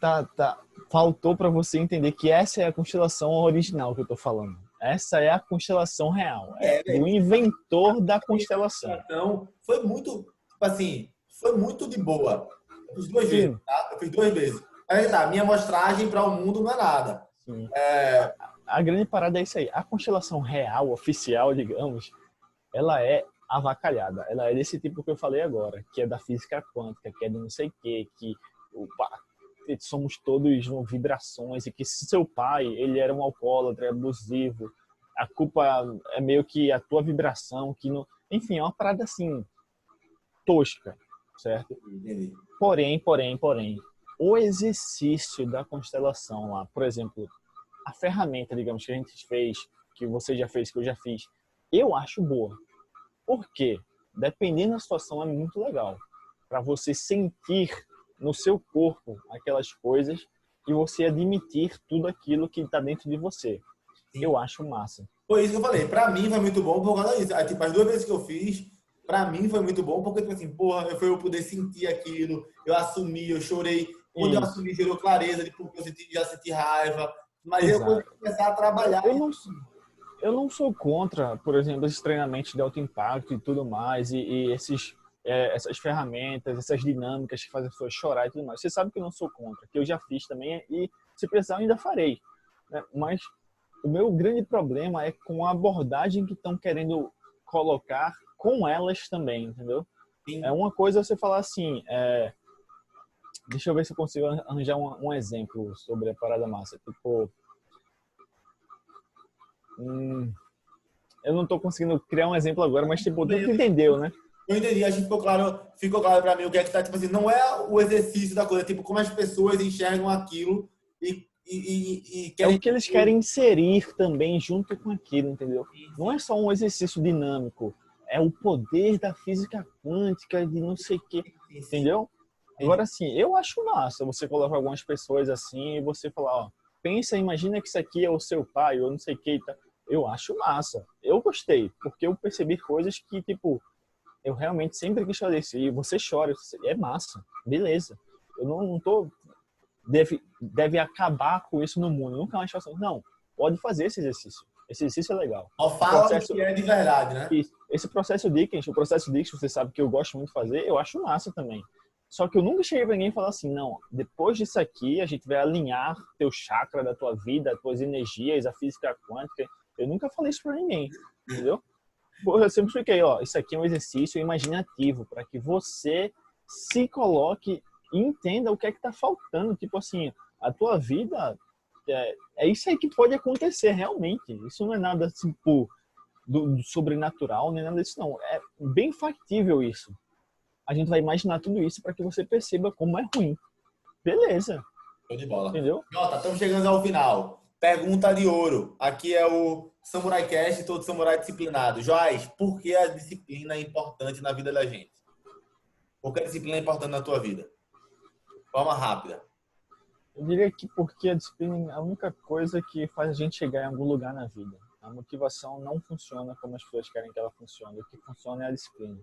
[SPEAKER 2] faltou para você entender que essa é a constelação original que eu tô falando. Essa é a constelação real. É do inventor da constelação.
[SPEAKER 1] Então, foi muito, tipo assim, foi muito de boa. Eu fiz 2 vezes, tá? Eu fiz 2 vezes. Aí tá, minha amostragem para o mundo não é nada.
[SPEAKER 2] Sim. A grande parada é isso aí. A constelação real, oficial, digamos, ela é avacalhada. Ela é desse tipo que eu falei agora, que é da física quântica, que é do não sei o que somos todos vibrações e que se seu pai, ele era um alcoólatra, abusivo, a culpa é meio que a tua vibração, que não... Enfim, é uma parada assim, tosca, certo?
[SPEAKER 1] Entendi.
[SPEAKER 2] Porém, o exercício da constelação lá, por exemplo, a ferramenta, digamos, que a gente fez, que você já fez, que eu já fiz, eu acho boa. Por quê? Dependendo da situação, é muito legal. Para você sentir no seu corpo aquelas coisas e você admitir tudo aquilo que está dentro de você. Sim. Eu acho massa.
[SPEAKER 1] Foi isso que eu falei. Para mim foi muito bom por causa disso. Aí, tipo, as 2 vezes que eu fiz, para mim foi muito bom porque, tipo assim, porra, foi eu poder sentir aquilo, eu assumi, eu chorei. Quando eu assumi, gerou clareza de porque eu já senti raiva. Mas exato. Eu começar a trabalhar.
[SPEAKER 2] Eu não sou contra, por exemplo, esses treinamentos de alto impacto e tudo mais, e essas ferramentas, essas dinâmicas que fazem as pessoas chorar e tudo mais. Você sabe que eu não sou contra, que eu já fiz também e, se precisar, eu ainda farei. Né? Mas o meu grande problema é com a abordagem que estão querendo colocar com elas também, entendeu? Sim. É uma coisa você falar assim, deixa eu ver se eu consigo arranjar um exemplo sobre a parada massa. Tipo, eu não tô conseguindo criar um exemplo agora, mas tipo, tu entendeu, né?
[SPEAKER 1] Eu entendi, acho que ficou claro pra mim o que é que tá, tipo assim, não é o exercício da coisa, tipo, como as pessoas enxergam aquilo e
[SPEAKER 2] querem... É o que eles querem inserir também junto com aquilo, entendeu? Não é só um exercício dinâmico, é o poder da física quântica, de não sei o quê, entendeu? Agora, assim, eu acho massa você colocar algumas pessoas assim e você falar, ó, pensa, imagina que isso aqui é o seu pai, ou não sei o que, tá? Eu acho massa. Eu gostei, porque eu percebi coisas que, tipo, eu realmente sempre quis fazer isso. E você chora, é massa, beleza. Eu não tô... Deve acabar com isso no mundo. Eu nunca mais faço. Não, pode fazer esse exercício. Esse exercício é legal.
[SPEAKER 1] Ó,
[SPEAKER 2] O
[SPEAKER 1] fala o
[SPEAKER 2] processo,
[SPEAKER 1] que é de verdade, né?
[SPEAKER 2] esse processo Dickens, o processo Dickens, você sabe que eu gosto muito de fazer, eu acho massa também. Só que eu nunca cheguei pra ninguém e falar assim, não, depois disso aqui a gente vai alinhar teu chakra da tua vida, as tuas energias, a física quântica. Eu nunca falei isso pra ninguém, entendeu? Eu sempre expliquei, ó, isso aqui é um exercício imaginativo para que você se coloque e entenda o que é que tá faltando. Tipo assim, a tua vida é isso aí que pode acontecer realmente. Isso não é nada tipo do sobrenatural, nem nada disso não. É bem factível isso. A gente vai imaginar tudo isso para que você perceba como é ruim. Beleza,
[SPEAKER 1] Show de bola.
[SPEAKER 2] entendeu?
[SPEAKER 1] Jota, estamos chegando ao final. Pergunta de ouro. Aqui é o Samurai Cast, todo samurai disciplinado. Joás, por que a disciplina é importante na vida da gente? Por que a disciplina é importante na tua vida? Forma rápida.
[SPEAKER 2] Eu diria que porque a disciplina é a única coisa que faz a gente chegar em algum lugar na vida. A motivação não funciona como as pessoas querem que ela funcione. O que funciona é a disciplina.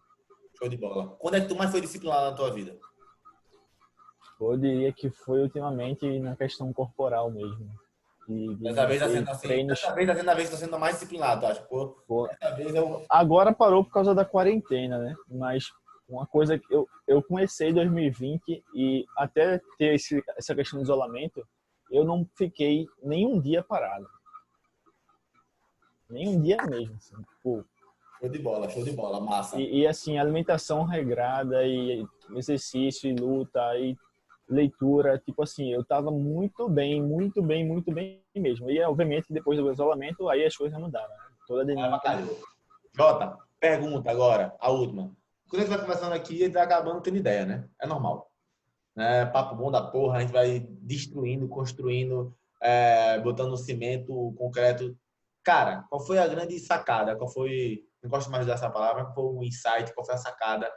[SPEAKER 1] Show de bola. Quando é que tu mais foi disciplinado na tua vida?
[SPEAKER 2] Eu diria que foi ultimamente na questão corporal mesmo. De
[SPEAKER 1] Dessa vez tá
[SPEAKER 2] manter
[SPEAKER 1] sendo assim.
[SPEAKER 2] treinos.
[SPEAKER 1] Dessa vez tá sendo mais disciplinado, tu acha? Pô,
[SPEAKER 2] Pô,
[SPEAKER 1] dessa vez eu.
[SPEAKER 2] agora parou por causa da quarentena, né? Mas uma coisa que eu comecei em 2020 e até ter essa questão de isolamento, eu não fiquei nenhum dia parado. Nenhum dia mesmo. Assim. Pô,
[SPEAKER 1] Show de bola, massa.
[SPEAKER 2] assim, alimentação regrada e exercício e luta e leitura, tipo assim, eu tava muito bem, muito bem, muito bem mesmo. E obviamente depois do isolamento aí as coisas mudaram, né? Toda a dinâmica.
[SPEAKER 1] Jota, pergunta agora, a última. Quando a gente vai conversando aqui, a gente vai acabando tendo ideia, né? É normal. Né? Papo bom da porra, a gente vai destruindo, construindo, botando o cimento, o concreto. Cara, qual foi a grande sacada? Qual foi, não gosto mais de usar essa palavra, qual foi o insight, qual foi a sacada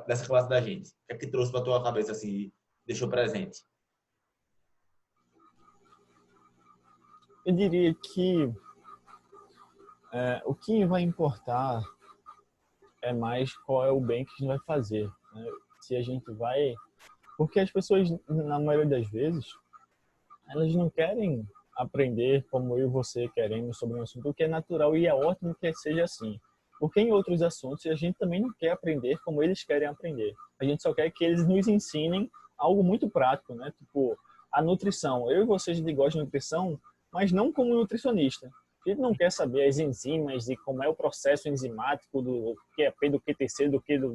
[SPEAKER 1] dessa classe da gente? O que é que trouxe pra tua cabeça, assim, deixou presente?
[SPEAKER 2] Eu diria que o que vai importar é mais qual é o bem que a gente vai fazer. Né? Se a gente vai... Porque as pessoas, na maioria das vezes, elas não querem aprender como eu e você queremos sobre um assunto, o que é natural e é ótimo que seja assim. Porque em outros assuntos a gente também não quer aprender como eles querem aprender. A gente só quer que eles nos ensinem algo muito prático, né? Tipo, a nutrição. Eu e você, a gente gosta de nutrição, mas não como nutricionista. A gente não quer saber as enzimas e como é o processo enzimático do QAP, do QTC, do que do...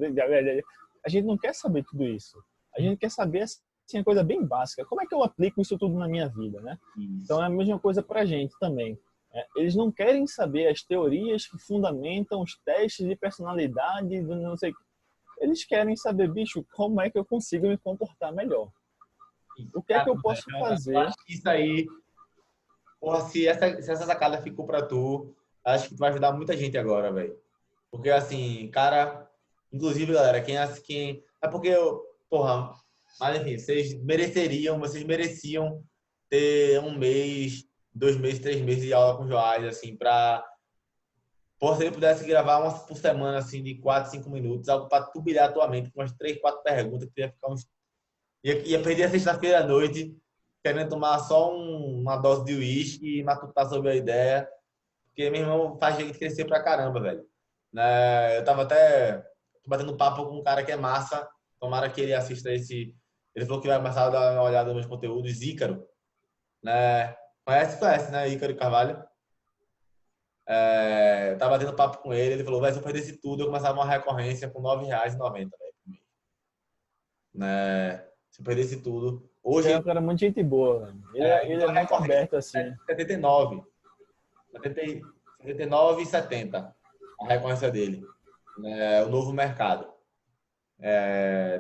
[SPEAKER 2] A gente não quer saber tudo isso. A gente quer saber assim, a coisa bem básica. Como é que eu aplico isso tudo na minha vida, né? Então é a mesma coisa para a gente também. Eles não querem saber as teorias que fundamentam os testes de personalidade, do não sei. Eles querem saber, bicho, como é que eu consigo me comportar melhor? O que é que eu posso fazer?
[SPEAKER 1] Eu acho que isso aí, porra, se essa sacada ficou pra tu, acho que tu vai ajudar muita gente agora, velho. Porque assim, cara, inclusive, galera, quem é porque eu, porra, mas enfim, vocês mereciam ter um mês, 2 meses, 3 meses de aula com o Joás, assim, por se ele pudesse gravar uma por semana, assim, de 4, 5 minutos, algo pra turbilhar a tua mente, com umas 3, 4 perguntas, que tu ia ficar ia perder a sexta-feira à noite, querendo tomar só uma dose de uísque e matutar sobre a ideia, porque, meu irmão, faz a gente crescer pra caramba, velho. Né? Eu tava até batendo papo com um cara que é massa, tomara que ele assista esse. Ele falou que vai começar a dar uma olhada nos meus conteúdos, Ícaro, né? Conhece, né? Ícaro Carvalho. Eu tava batendo papo com ele falou, vai, se eu perdesse tudo, eu começava uma recorrência com R$ 9,90, velho, por mês. Né? Se eu perdesse tudo.
[SPEAKER 2] Ele
[SPEAKER 1] Hoje,
[SPEAKER 2] é um cara muito gente boa, velho. Ele é
[SPEAKER 1] a
[SPEAKER 2] muito
[SPEAKER 1] recorrência
[SPEAKER 2] aberto, assim.
[SPEAKER 1] é 79. 79,70 a recorrência dele. O novo mercado.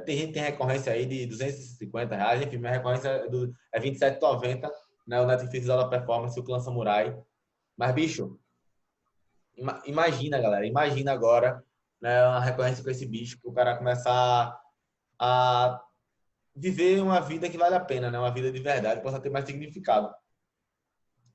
[SPEAKER 1] Tem gente que tem recorrência aí de R$ 250, enfim, minha recorrência é 27,90, né? O Netflix da Performance, o Clã Samurai. Mas, bicho, Imagina, galera, imagina agora, né, uma recorrência com esse bicho, que o cara começar a viver uma vida que vale a pena, né? Uma vida de verdade, possa ter mais significado.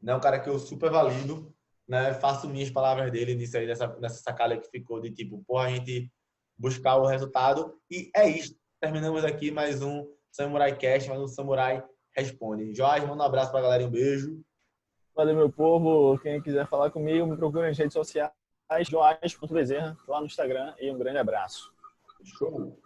[SPEAKER 1] Né? Um cara que eu super valido, né? Faço minhas palavras dele nisso aí, nessa sacada que ficou de tipo, porra, a gente buscar o resultado. E é isso. Terminamos aqui mais um Samurai Cast, mais um Samurai Responde. Jorge, manda um abraço pra galera e um beijo.
[SPEAKER 2] Valeu, meu povo. Quem quiser falar comigo, me procura nas redes sociais, joás.bezerra, lá no Instagram. E um grande abraço.
[SPEAKER 1] Show!